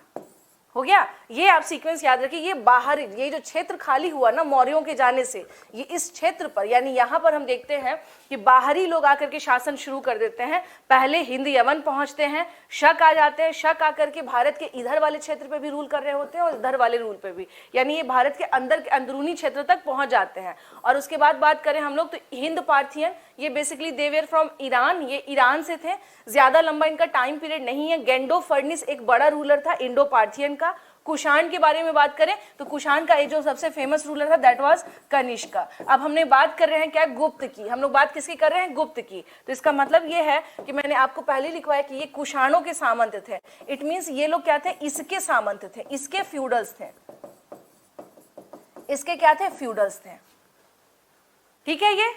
हो गया, ये आप सीक्वेंस याद रखिए। ये बाहर, ये जो क्षेत्र खाली हुआ ना मौर्यों के जाने से, ये इस क्षेत्र पर, यानी यहाँ पर हम देखते हैं कि बाहरी लोग आकर के शासन शुरू कर देते हैं। पहले हिंद यवन पहुंचते हैं, शक आ जाते हैं, शक आकर के भारत के इधर वाले क्षेत्र पे भी रूल कर रहे होते हैं और इधर वाले रूल पे भी, यानी ये भारत के अंदर के अंदरूनी क्षेत्र तक पहुंच जाते हैं। और उसके बाद बात करें हम लोग तो हिंद पार्थियन, ये basically they were from Iran, ये ईरान से थे। ज्यादा लंबा इनका टाइम पीरियड नहीं है। गेंडो फर्निस एक बड़ा रूलर था इंडो पार्थियन का। कुषाण के बारे में बात करें तो कुषाण का ये जो सबसे फेमस रूलर था दैट वाज कनिष्क। अब हमने बात कर रहे हैं क्या, गुप्त की। हम लोग बात किसकी कर रहे हैं, गुप्त की। तो इसका मतलब ये है कि मैंने आपको पहले लिखवाया कि ये कुषाणों के सामंत थे। इट मींस ये लोग क्या थे, इसके सामंत थे, इसके फ्यूडल्स थे, इसके क्या थे, फ्यूडल्स थे। ठीक है, ये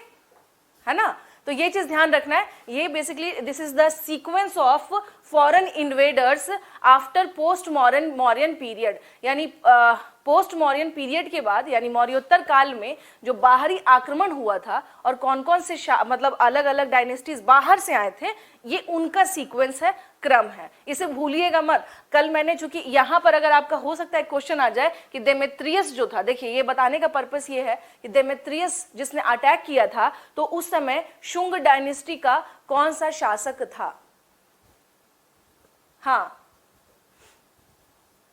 है ना। तो ये चीज ध्यान रखना है। ये basically this is the sequence of foreign invaders after post Mauryan period, यानी पोस्ट मौर्यन पीरियड के बाद, यानी मौर्योत्तर काल में जो बाहरी आक्रमण हुआ था और कौन कौन से मतलब अलग अलग डायनेस्टीज बाहर से आए थे, ये उनका सीक्वेंस है, क्रम है। इसे भूलिएगा मत। कल मैंने, चूंकि यहाँ पर अगर आपका हो सकता है क्वेश्चन आ जाए कि डेमेट्रियस जो था, देखिए ये बताने का पर्पस ये है कि डेमेट्रियस जिसने अटैक किया था तो उस समय शुंग डायनेस्टी का कौन सा शासक था। हाँ,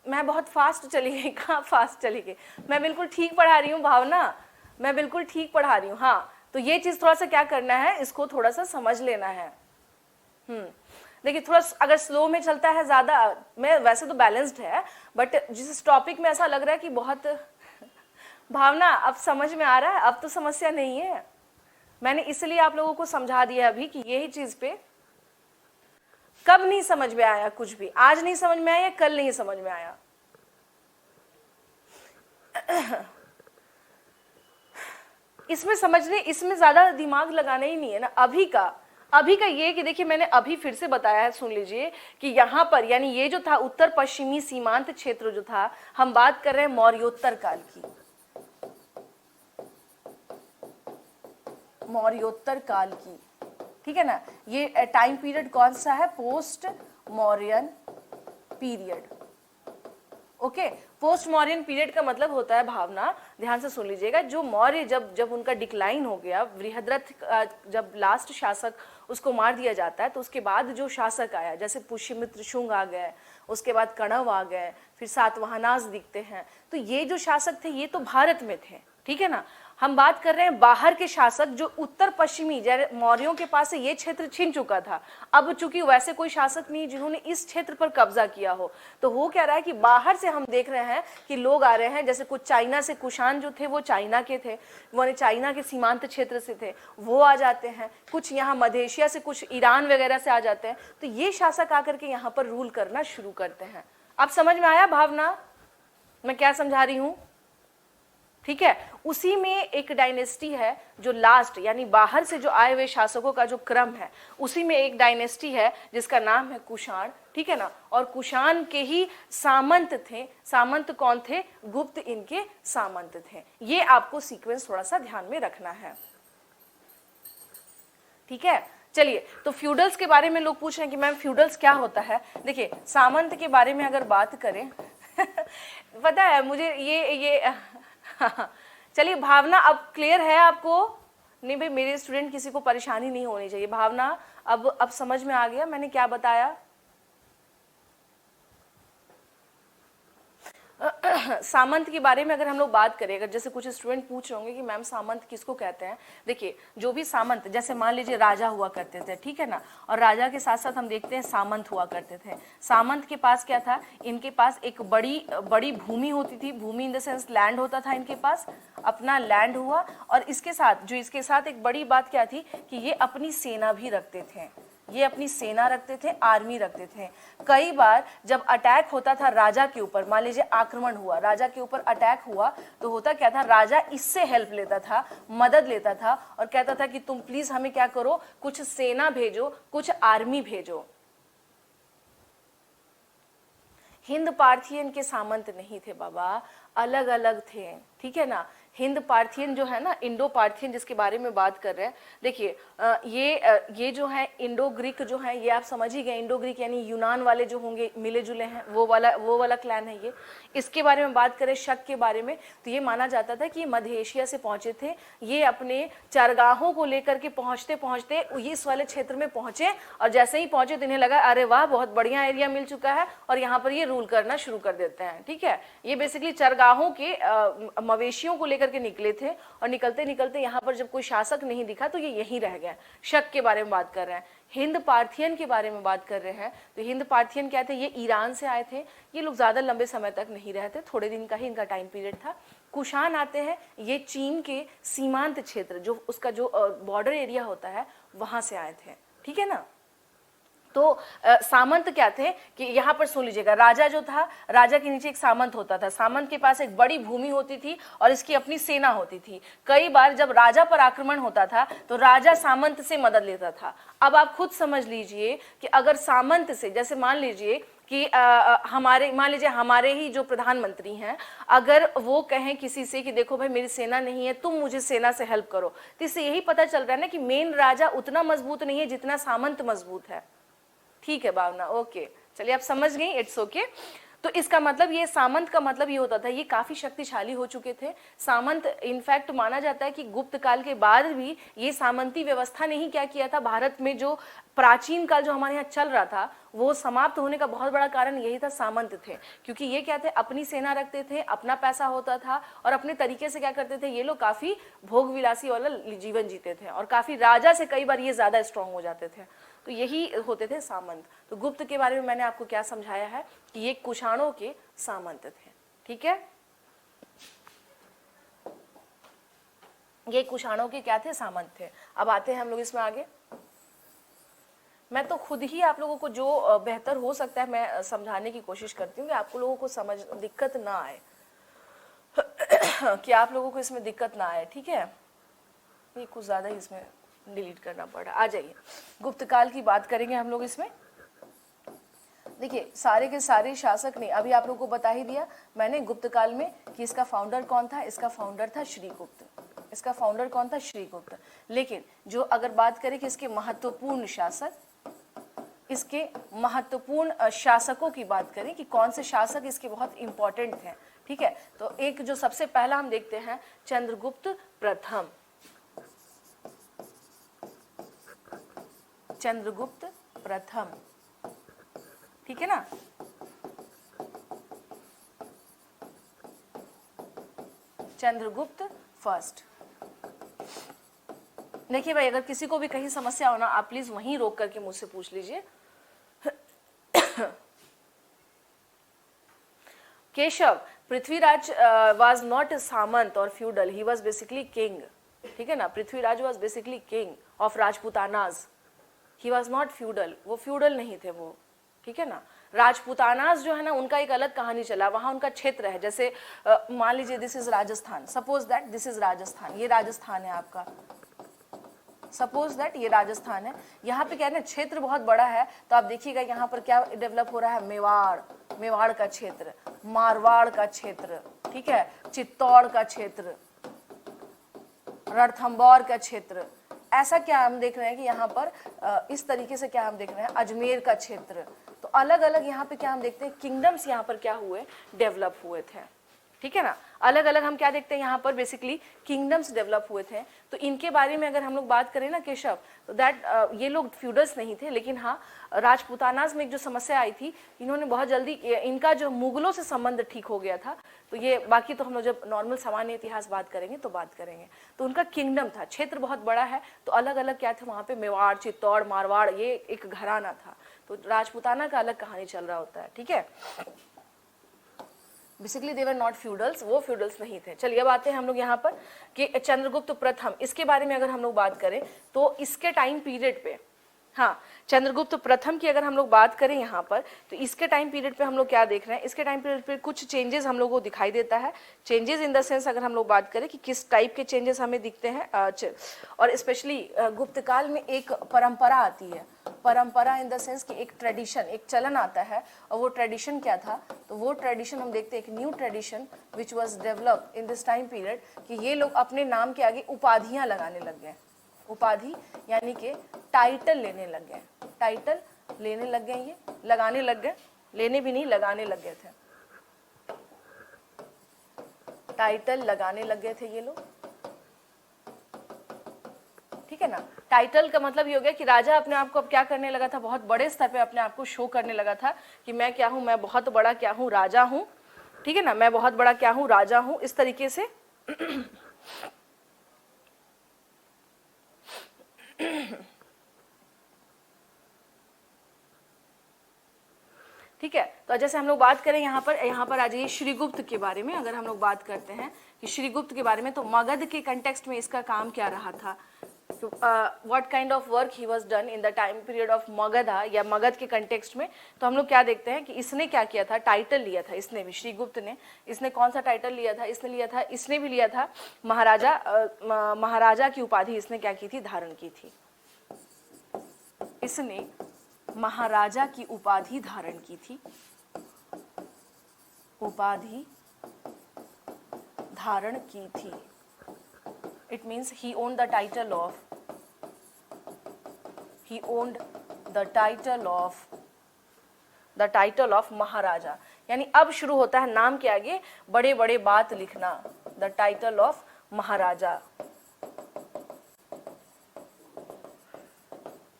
मैं बहुत फास्ट चली गई, कहाँ फास्ट चली गई, मैं बिल्कुल ठीक पढ़ा रही हूँ भावना, मैं बिल्कुल ठीक पढ़ा रही हूँ। हाँ, तो ये चीज थोड़ा सा क्या करना है, इसको थोड़ा सा समझ लेना है। देखिए थोड़ा अगर स्लो में चलता है ज्यादा, मैं वैसे तो बैलेंस्ड है, बट जिस टॉपिक में ऐसा लग रहा है कि बहुत भावना अब समझ में आ रहा है, अब तो समस्या नहीं है। मैंने इसलिए आप लोगों को समझा दिया अभी कि यही चीज पे कब नहीं समझ में आया कुछ भी, आज नहीं समझ में आया, कल नहीं समझ में आया। इसमें समझने, इसमें ज्यादा दिमाग लगाना ही नहीं है ना। अभी का ये कि देखिए मैंने अभी फिर से बताया है, सुन लीजिए कि यहाँ पर यानी ये जो था उत्तर पश्चिमी सीमांत क्षेत्र जो था, हम बात कर रहे हैं मौर्योत्तर काल की, मौर्योत्तर काल की, ठीक है ना। ये टाइम पीरियड कौन सा है? Post Mauryan period. Okay, post Mauryan period का मतलब होता है, भावना ध्यान से सुन लीजिएगा, जो मौर्य जब उनका डिक्लाइन हो गया, बृहद्रथ जब लास्ट शासक उसको मार दिया जाता है, तो उसके बाद जो शासक आया, जैसे पुष्यमित्र शुंग आ गए, उसके बाद कणव आ गए, फिर सातवाहनास दिखते हैं, तो ये जो शासक थे ये तो भारत में थे, ठीक है ना। हम बात कर रहे हैं बाहर के शासक जो उत्तर पश्चिमी, जैसे मौर्यों के पास से ये क्षेत्र छीन चुका था, अब चूंकि वैसे कोई शासक नहीं जिन्होंने इस क्षेत्र पर कब्जा किया हो, तो हो क्या रहा है कि बाहर से हम देख रहे हैं कि लोग आ रहे हैं, जैसे कुछ चाइना से, कुषाण जो थे वो चाइना के थे, वो चाइना के सीमांत क्षेत्र से थे, वो आ जाते हैं, कुछ यहाँ मध्य एशिया से, कुछ ईरान वगैरह से आ जाते हैं, तो ये शासक आकर के यहाँ पर रूल करना शुरू करते हैं। अब समझ में आया भावना मैं क्या समझा रही हूं? ठीक है, उसी में एक डायनेस्टी है जो लास्ट, यानी बाहर से जो आए हुए शासकों का जो क्रम है, उसी में एक डायनेस्टी है जिसका नाम है कुषाण, ठीक है ना। और कुषाण के ही सामंत थे। सामंत कौन थे? गुप्त इनके सामंत थे। ये आपको सीक्वेंस थोड़ा सा ध्यान में रखना है, ठीक है। चलिए, तो फ्यूडल्स के बारे में लोग पूछ रहे हैं कि मैम फ्यूडल्स क्या होता है। देखिए, सामंत के बारे में अगर बात करें पता है मुझे ये चलिए भावना, अब क्लियर है आपको? नहीं भाई, मेरे स्टूडेंट किसी को परेशानी नहीं होनी चाहिए। भावना, अब समझ में आ गया मैंने क्या बताया? सामंत के बारे में अगर हम लोग बात करें, अगर जैसे कुछ स्टूडेंट पूछ रहे होंगे कि मैम सामंत किसको कहते हैं, देखिए जो भी सामंत, जैसे मान लीजिए राजा हुआ करते थे, ठीक है ना, और राजा के साथ साथ हम देखते हैं सामंत हुआ करते थे। सामंत के पास क्या था? इनके पास एक बड़ी भूमि होती थी, भूमि इन द सेंस लैंड होता था, इनके पास अपना लैंड हुआ, और इसके साथ एक बड़ी बात क्या थी कि ये अपनी सेना भी रखते थे, ये अपनी सेना रखते थे, आर्मी रखते थे। कई बार जब अटैक होता था राजा के ऊपर, मान लीजिए आक्रमण हुआ, राजा के ऊपर अटैक हुआ, तो होता क्या था, राजा इससे हेल्प लेता था, मदद लेता था, और कहता था कि तुम प्लीज हमें क्या करो, कुछ सेना भेजो, कुछ आर्मी भेजो। हिंद पार्थियन के सामंत नहीं थे बाबा, अलग अलग थे, ठीक है ना। हिंद पार्थियन जो है ना, इंडो पार्थियन जिसके बारे में बात कर रहे हैं, देखिए ये जो है इंडो ग्रीक जो है, ये आप समझ ही गए, इंडो ग्रीक यानी यूनान वाले जो होंगे, मिले जुले हैं, वो वाला क्लैन है ये। इसके बारे में बात करें, शक के बारे में, तो ये माना जाता था कि ये मध्य एशिया से पहुंचे थे, ये अपने चरगाहों को लेकर के पहुंचते पहुंचते इस वाले क्षेत्र में पहुंचे, और जैसे ही पहुंचे तो इन्हें लगा अरे वाह बहुत बढ़िया एरिया मिल चुका है, और यहाँ पर ये रूल करना शुरू कर देते हैं, ठीक है। ये बेसिकली चरगाहों के मवेशियों को लेकर के निकले थे, और निकलते निकलते यहाँ पर जब कोई शासक नहीं दिखा तो ये यहीं रह गए। शक के बारे में बात कर रहे हैं। हिंद पार्थियन के बारे में बात कर रहे हैं, तो हिंद पार्थियन क्या थे? ये ईरान से आए थे, ये लोग ज्यादा लंबे समय तक नहीं रहते, थोड़े दिन का ही इनका टाइम पीरियड था। कुषाण आते हैं, ये चीन के सीमांत क्षेत्र, जो उसका जो बॉर्डर एरिया होता है, वहां से आए थे, ठीक है ना। तो सामंत क्या थे कि यहाँ पर सुन लीजिएगा, राजा जो था, राजा के नीचे एक सामंत होता था, सामंत के पास एक बड़ी भूमि होती थी और इसकी अपनी सेना होती थी। कई बार जब राजा पर आक्रमण होता था तो राजा सामंत से मदद लेता था। अब आप खुद समझ लीजिए कि अगर सामंत से, जैसे मान लीजिए कि मान लीजिए हमारे ही जो प्रधानमंत्री हैं, अगर वो कहें किसी से कि देखो भाई मेरी सेना नहीं है, तुम मुझे सेना से हेल्प करो, तो इससे यही पता चल रहा है ना कि मेन राजा उतना मजबूत नहीं है जितना सामंत मजबूत है। ठीक है भावना, ओके, चलिए आप समझ गई, इट्स ओके। तो इसका मतलब, ये सामंत का मतलब ये होता था, ये काफी शक्तिशाली हो चुके थे। सामंत इनफैक्ट माना जाता है कि गुप्त काल के बाद भी ये सामंती व्यवस्था ने ही क्या किया था, भारत में जो प्राचीन काल जो हमारे यहाँ चल रहा था वो समाप्त होने का बहुत बड़ा कारण यही था, सामंत थे। क्योंकि ये क्या थे, अपनी सेना रखते थे, अपना पैसा होता था, और अपने तरीके से क्या करते थे, ये लोग काफी भोग विलासी वाला जीवन जीते थे, और काफी राजा से कई बार ये ज्यादा स्ट्रांग हो जाते थे। तो यही होते थे सामंत। तो गुप्त के बारे में मैंने आपको क्या समझाया है कि ये कुषाणों के सामंत थे, ठीक है। ये कुषाणों के क्या थे, सामंत थे। अब आते हैं हम लोग इसमें आगे। मैं तो खुद ही आप लोगों को जो बेहतर हो सकता है मैं समझाने की कोशिश करती हूँ कि आपको लोगों को समझ दिक्कत ना आए कि आप लोगों को इसमें दिक्कत ना आए, ठीक है। ये कुछ ज़्यादा ही इसमें डिलीट करना पड़ा। आ जाइए, गुप्त काल की बात करेंगे हम लोग इसमें। देखिए सारे के सारे शासक ने अभी आप लोगों को बता ही दिया मैंने गुप्त काल में कि इसका फाउंडर कौन था, इसका फाउंडर था श्रीगुप्त। इसका फाउंडर कौन था, श्रीगुप्त। लेकिन जो अगर बात करें कि इसके महत्वपूर्ण शासक, इसके महत्वपूर्ण शासकों की बात करें कि कौन से शासक इसके बहुत इंपॉर्टेंट हैं, ठीक है। तो एक जो सबसे पहला हम देखते हैं चंद्रगुप्त प्रथम। चंद्रगुप्त प्रथम, ठीक है ना। चंद्रगुप्त फर्स्ट। देखिए भाई, अगर किसी को भी कहीं समस्या हो ना, आप प्लीज वहीं रोक करके मुझसे पूछ लीजिए। केशव, पृथ्वीराज वाज नॉट सामंत और feudal, he was basically king, ठीक है ना। Prithviraj was basically king of Rajputanas, he was not feudal, वो फ्यूडल नहीं थे वो, ठीक है ना। राजपूतानाज जो है ना, उनका एक अलग कहानी चला, वहां उनका क्षेत्र है। जैसे मान लीजिए this is Rajasthan, suppose that this is Rajasthan, ये राजस्थान है आपका, सपोज दैट ये राजस्थान है। यहाँ पे क्या है ना, क्षेत्र बहुत बड़ा है, तो आप देखिएगा यहाँ पर क्या डेवलप हो रहा है, मेवाड़, मेवाड़ का क्षेत्र, मारवाड़ का क्षेत्र, ठीक है, चित्तौड़ का क्षेत्र, रणथंभौर का क्षेत्र। ऐसा क्या हम देख रहे हैं कि यहाँ पर इस तरीके से क्या हम देख रहे हैं, अजमेर का क्षेत्र। तो अलग अलग यहाँ पे क्या हम देखते हैं, किंगडम्स यहाँ पर क्या हुए, डेवलप हुए थे, ठीक है ना। अलग अलग हम क्या देखते हैं यहाँ पर, बेसिकली किंगडम्स डेवलप हुए थे। तो इनके बारे में अगर हम लोग बात करें ना केशव, तो दैट ये लोग फ्यूडल्स नहीं थे, लेकिन हाँ राजपूतानाज में एक जो समस्या आई थी, इन्होंने बहुत जल्दी इनका जो मुगलों से संबंध ठीक हो गया था। तो ये बाकी तो हम लोग जब नॉर्मल सामान्य इतिहास बात करेंगे तो बात करेंगे। तो उनका किंगडम था, क्षेत्र बहुत बड़ा है, तो अलग अलग क्या थे वहाँ पे, मेवाड़, चित्तौड़, मारवाड़, ये एक घराना था। तो राजपूताना का अलग कहानी चल रहा होता है, ठीक है। Basically they were not feudals, वो फ्यूडल्स नहीं थे। चलिए अब आते हैं हम लोग यहाँ पर कि चंद्रगुप्त प्रथम, इसके बारे में अगर हम लोग बात करें तो इसके टाइम पीरियड पे, हाँ चंद्रगुप्त प्रथम की अगर हम लोग बात करें यहाँ पर, तो इसके टाइम पीरियड पे हम लोग क्या देख रहे हैं, इसके टाइम पीरियड पे कुछ चेंजेस हम लोग को दिखाई देता है। चेंजेस इन द सेंस अगर हम लोग बात करें कि किस टाइप के चेंजेस हमें दिखते हैं, और स्पेशली गुप्त काल में एक परंपरा आती है। परंपरा इन द सेंस कि एक ट्रेडिशन, एक चलन आता है, और वो ट्रेडिशन क्या था, तो वो ट्रेडिशन हम देखते हैं एक new tradition which was develop in this time period, कि ये लोग अपने नाम के आगे उपाधियां लगाने लग गए। उपाधि यानी कि टाइटल लेने लग गए, टाइटल लेने लग गए, ये लगाने लग गए, लेने भी नहीं लगाने लग गए थे, टाइटल लगाने लग गए थे ये लोग, ठीक है ना। टाइटल का मतलब ये हो गया कि राजा अपने आप को अब क्या करने लगा था, बहुत बड़े स्तर पे अपने आप को शो करने लगा था कि मैं क्या हूं, मैं बहुत बड़ा क्या हूं, राजा हूं, ठीक है ना, मैं बहुत बड़ा क्या हूं, राजा हूं, इस तरीके से। ठीक है, तो जैसे हम लोग बात करें यहाँ पर आ जाइए श्रीगुप्त के बारे में। अगर हम लोग बात करते हैं कि श्रीगुप्त के बारे में, तो मगध के कंटेक्स्ट में इसका काम क्या रहा था, what kind of work he was done in the time period of Magadha, या मगध के कंटेक्स्ट में। तो हम लोग क्या देखते हैं कि इसने क्या किया था, टाइटल लिया था, इसने भी, श्रीगुप्त ने, इसने कौन सा टाइटल लिया था, इसने भी लिया था महाराजा की उपाधि इसने क्या की थी, धारण की थी। इसने महाराजा की उपाधि धारण की थी, उपाधि धारण की थी। It means he owned the title of महाराजा। यानी अब शुरू होता है नाम के आगे बड़े बड़े बात लिखना, द टाइटल ऑफ महाराजा,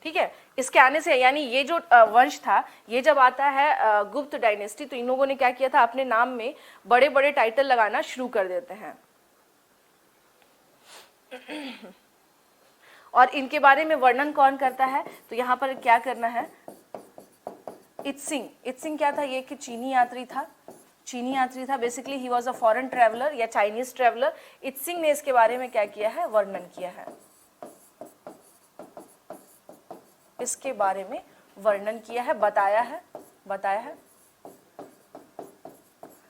ठीक है। इसके आने से यानी ये जो वंश था, ये जब आता है गुप्त डायनेस्टी, तो इन लोगों ने क्या किया था, अपने नाम में बड़े बड़े टाइटल लगाना शुरू कर देते हैं। और इनके बारे में वर्णन कौन करता है, तो यहाँ पर क्या करना है, इत्सिंग। इत्सिंग क्या था, ये कि चीनी यात्री था, चीनी यात्री था, basically he was a foreign traveller या चाइनीज ट्रेवलर। इत्सिंग ने इसके बारे में क्या किया है, वर्णन किया है, इसके बारे में वर्णन किया है, बताया है।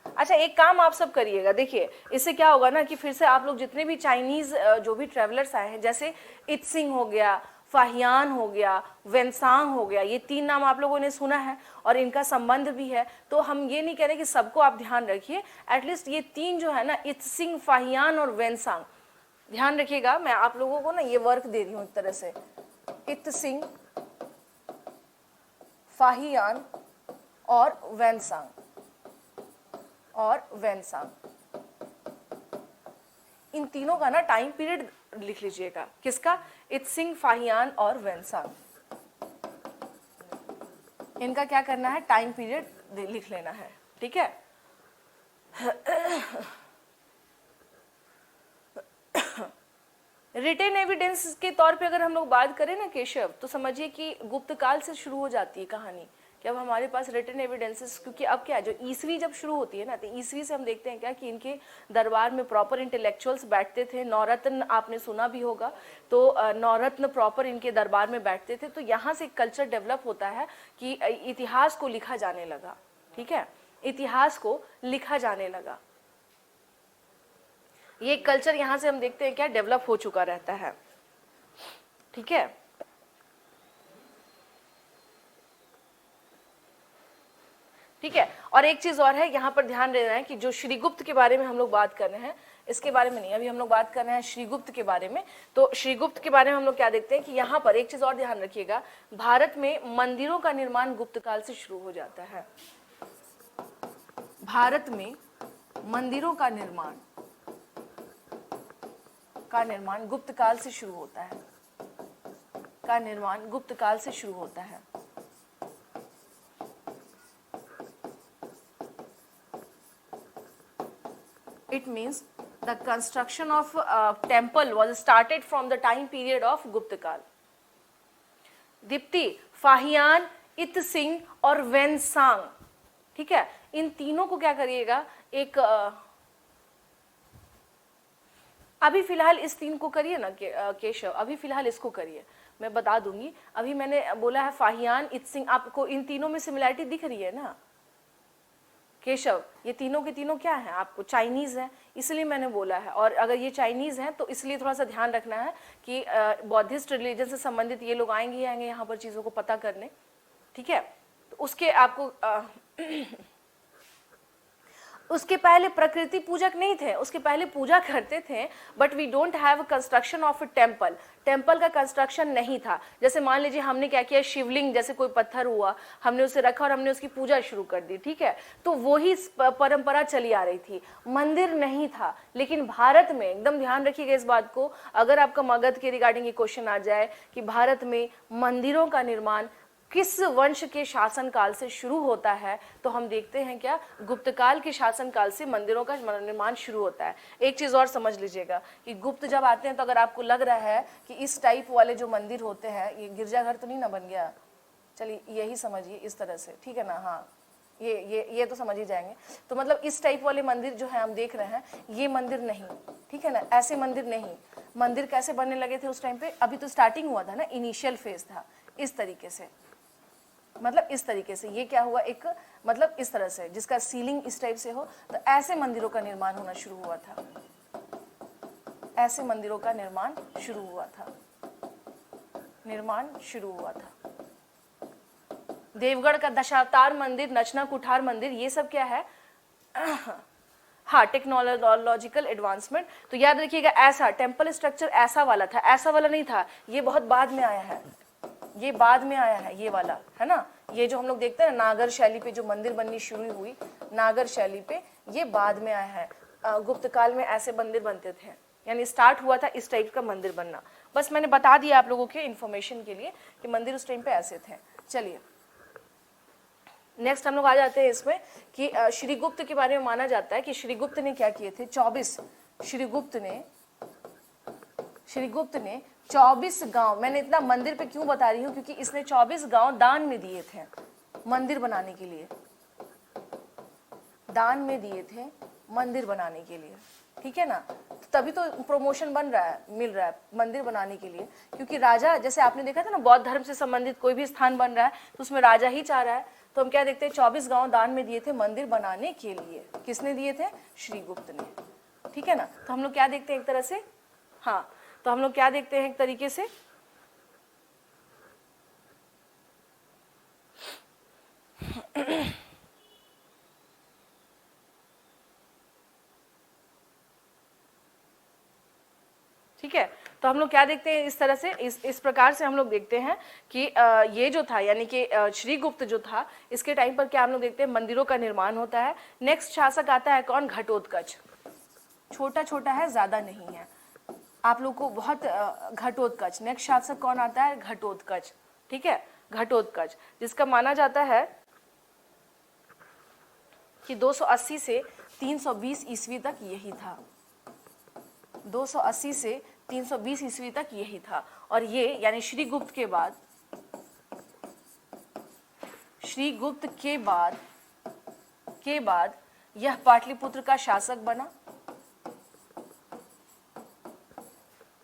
अच्छा, एक काम आप सब करिएगा, देखिए इससे क्या होगा ना कि फिर से आप लोग जितने भी चाइनीज जो भी ट्रेवलर्स आए हैं, जैसे इत्सिंग हो गया, फाहियान हो गया, वेनसांग हो गया, ये 3 नाम आप लोगों ने सुना है और इनका संबंध भी है। तो हम ये नहीं कह रहे कि सबको आप ध्यान रखिए, एटलीस्ट ये 3 जो है ना, इत्सिंग, फाहियान और वेनसांग, ध्यान रखिएगा। मैं आप लोगों को ना ये वर्क दे रही हूँ एक तरह से, इत्सिंग, फाहियान और वेनसांग, इन तीनों का ना टाइम पीरियड लिख लीजिएगा। किसका, इत्सिंग, फाहियान और वेनसांग, इनका क्या करना है, टाइम पीरियड लिख लेना है, ठीक है। रिटेन एविडेंस के तौर पे अगर हम लोग बात करें ना केशव, तो समझिए कि गुप्त काल से शुरू हो जाती है कहानी कि अब हमारे पास रिटन एविडेंसेस, क्योंकि अब क्या है, जो ईसवी जब शुरू होती है ना, तो ईसवी से हम देखते हैं क्या कि इनके दरबार में प्रॉपर इंटेलेक्चुअल्स बैठते थे। नौरत्न आपने सुना भी होगा, तो नौरत्न प्रॉपर इनके दरबार में बैठते थे। तो यहाँ से कल्चर डेवलप होता है कि इतिहास को लिखा जाने लगा, ठीक है, इतिहास को लिखा जाने लगा। ये कल्चर यहाँ से हम देखते हैं क्या डेवलप हो चुका रहता है, ठीक है। ठीक है, और एक चीज और है यहाँ पर ध्यान देना है कि जो श्रीगुप्त के बारे में हम लोग बात कर रहे हैं, इसके बारे में नहीं, अभी हम लोग बात कर रहे हैं श्रीगुप्त के बारे में। तो श्रीगुप्त के बारे में हम लोग क्या देखते हैं कि यहाँ पर एक चीज और ध्यान रखिएगा, भारत में मंदिरों का निर्माण गुप्त काल से शुरू हो जाता है। भारत में मंदिरों का निर्माण गुप्त काल से शुरू होता है, गुप्त काल से शुरू होता है। It means the construction of temple was started from the time period of Gupta Kal. Deepti, Fahien, Itsing और वेनसांग, ठीक है, इन तीनों को क्या करिएगा, एक अभी फिलहाल इस 3 को करिए ना केशव, अभी फिलहाल इसको करिए, मैं बता दूंगी। अभी मैंने बोला है फाहियान, इत्सिंग, आपको इन तीनों में सिमिलैरिटी दिख रही है ना केशव, ये तीनों के तीनों क्या हैं, आपको चाइनीज है, इसलिए मैंने बोला है। और अगर ये चाइनीज हैं तो इसलिए थोड़ा सा ध्यान रखना है कि बौद्धिस्ट रिलीजन से संबंधित ये लोग आएंगे यहाँ पर चीज़ों को पता करने, ठीक है। तो उसके आपको उसके पहले प्रकृति पूजक नहीं थे, उसके पहले पूजा करते थे, but we don't have construction of a temple, temple का कंस्ट्रक्शन नहीं था। जैसे मान लीजिए हमने क्या किया, शिवलिंग जैसे कोई पत्थर हुआ, हमने उसे रखा और हमने उसकी पूजा शुरू कर दी, ठीक है, तो वही परंपरा चली आ रही थी, मंदिर नहीं था। लेकिन भारत में एकदम ध्यान रखिएगा इस बात को, अगर आपका मगध के रिगार्डिंग ये क्वेश्चन आ जाए कि भारत में मंदिरों का निर्माण किस वंश के शासनकाल से शुरू होता है, तो हम देखते हैं क्या, गुप्त काल के शासनकाल से मंदिरों का निर्माण शुरू होता है। एक चीज और समझ लीजिएगा कि गुप्त जब आते हैं तो अगर आपको लग रहा है कि इस टाइप वाले जो मंदिर होते हैं, ये गिरजाघर तो नहीं ना बन गया, चलिए यही समझिए इस तरह से, ठीक है ना, हाँ ये तो समझ ही जाएंगे। तो मतलब इस टाइप वाले मंदिर जो है हम देख रहे हैं, ये मंदिर नहीं, ठीक है ना, ऐसे मंदिर नहीं। मंदिर कैसे बनने लगे थे उस टाइम पे, अभी तो स्टार्टिंग हुआ था ना, इनिशियल फेज था, इस तरीके से, मतलब इस तरीके से, ये क्या हुआ, एक मतलब इस तरह से, जिसका सीलिंग इस टाइप से हो, तो ऐसे मंदिरों का निर्माण होना शुरू हुआ था, ऐसे मंदिरों का निर्माण शुरू हुआ था। देवगढ़ का दशावतार मंदिर, नचना कुठार मंदिर, ये सब क्या है, हाँ, टेक्नोलॉजिकल एडवांसमेंट। तो याद रखिएगा, ऐसा टेम्पल स्ट्रक्चर ऐसा वाला था, ऐसा वाला नहीं था, ये बहुत बाद में आया है, ये बाद में आया है, ये वाला है ना, ये जो हम लोग देखते हैं ना नागर शैली पे जो मंदिर बननी शुरू हुई, नागर शैली पे, ये बाद में आया है। गुप्त काल में ऐसे मंदिर बनते थे, यानी स्टार्ट हुआ था इस टाइप का मंदिर बनना। बस मैंने बता दिया आप लोगों के इन्फॉर्मेशन के लिए कि मंदिर उस टाइम पे ऐसे थे। चलिए नेक्स्ट हम लोग आ जाते हैं इसमें कि श्रीगुप्त के बारे में माना जाता है कि श्रीगुप्त ने क्या किए थे, 24 श्रीगुप्त ने 24 गांव, मैंने इतना मंदिर पे क्यों बता रही हूँ, क्योंकि इसने 24 गांव दान में दिए थे मंदिर बनाने के लिए। दान में दिए थे मंदिर बनाने के लिए, ठीक है ना। तो तभी तो प्रमोशन बन रहा है, मिल रहा है मंदिर बनाने के लिए, क्योंकि राजा, जैसे आपने देखा था ना, बौद्ध धर्म से संबंधित कोई भी स्थान बन रहा है तो उसमें राजा ही चाह रहा है। तो हम क्या देखते हैं, 24 गांव दान में दिए थे मंदिर बनाने के लिए। किसने दिए थे? श्रीगुप्त ने, ठीक है ना। तो हम लोग क्या देखते हैं एक तरह से, हाँ, तो हम लोग क्या देखते हैं एक तरीके से, ठीक है। तो हम लोग क्या देखते हैं इस तरह से, इस प्रकार से हम लोग देखते हैं कि ये जो था, यानी कि श्रीगुप्त जो था, इसके टाइम पर क्या हम लोग देखते हैं, मंदिरों का निर्माण होता है। नेक्स्ट शासक आता है कौन? घटोत्कच। छोटा छोटा है, ज्यादा नहीं है, आप लोग को बहुत घटोत्कच। नेक्स्ट शासक कौन आता है? घटोत्कच, ठीक है, घटोत्कच, जिसका माना जाता है कि 280 से 320 ईस्वी तक यही था। 280 से 320 ईस्वी तक यही था। और ये यानी श्रीगुप्त के बाद, श्रीगुप्त के बाद यह पाटलिपुत्र का शासक बना।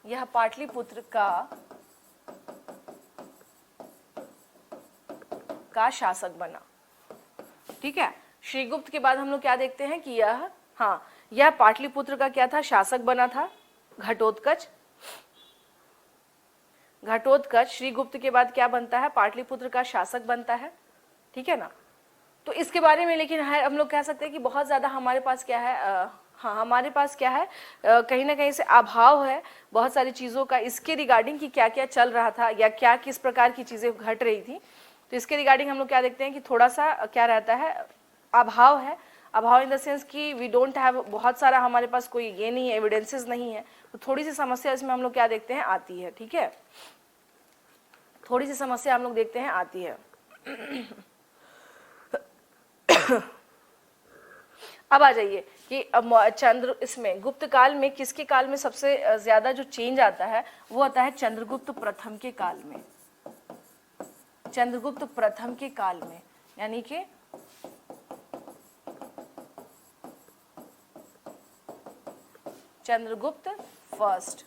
यह पाटलिपुत्र का शासक बना, ठीक है। श्रीगुप्त के बाद हम लोग क्या देखते हैं कि यह पाटलिपुत्र का क्या था? शासक बना था, घटोत्कच। घटोत्कच श्रीगुप्त के बाद क्या बनता है? पाटलिपुत्र का शासक बनता है, ठीक है ना। तो इसके बारे में लेकिन है, हम लोग कह सकते हैं कि बहुत ज्यादा हमारे पास क्या है, हमारे पास क्या है, कहीं ना कहीं से अभाव है बहुत सारी चीजों का, इसके रिगार्डिंग कि क्या क्या चल रहा था या क्या किस प्रकार की चीजें घट रही थी। तो इसके रिगार्डिंग हम लोग क्या देखते हैं कि थोड़ा सा क्या रहता है, अभाव है। अभाव इन द सेंस कि वी डोंट हैव, बहुत सारा हमारे पास कोई ये नहीं है, एविडेंसेस नहीं है। तो थोड़ी सी समस्या इसमें हम लोग क्या देखते हैं, आती है, ठीक है। थोड़ी सी समस्या हम लोग देखते हैं आती है। अब आ जाइए कि चंद्र, इसमें गुप्त काल में किसके काल में सबसे ज्यादा जो चेंज आता है वो आता है चंद्रगुप्त प्रथम के काल में। चंद्रगुप्त प्रथम के काल में, यानी कि चंद्रगुप्त फर्स्ट,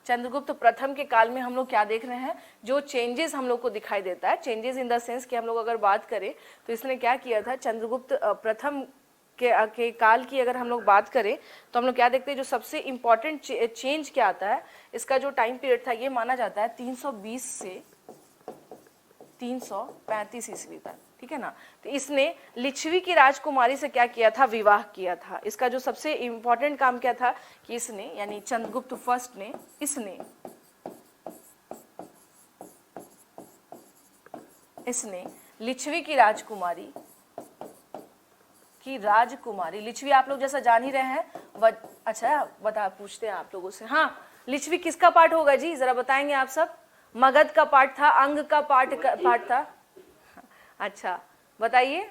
चंद्रगुप्त प्रथम के काल में हम लोग क्या देख रहे हैं, जो चेंजेस हम लोग को दिखाई देता है, चेंजेस इन द सेंस कि हम लोग अगर बात करें तो इसने क्या किया था, चंद्रगुप्त प्रथम के काल की अगर हम लोग बात करें तो हम लोग क्या देखते हैं, जो सबसे इंपॉर्टेंट चेंज क्या आता है, इसका जो टाइम पीरियड था ये माना जाता है 320 से 335 ईस्वी तक, ठीक है ना। तो इसने लिच्छवी की राजकुमारी से क्या किया था, विवाह किया था। इसका जो सबसे इंपॉर्टेंट काम क्या था कि इसने, यानी चंद्रगुप्त फर्स्ट ने, इसने लिच्छवी की राजकुमारी लिच्छवी आप लोग जैसा जान ही रहे हैं। अच्छा पूछते हैं आप लोगों से, हाँ, लिच्छवी किसका पार्ट होगा जी, जरा बताएंगे आप सब। मगध का पार्ट था, अंग का पार्ट था, अच्छा बताइए।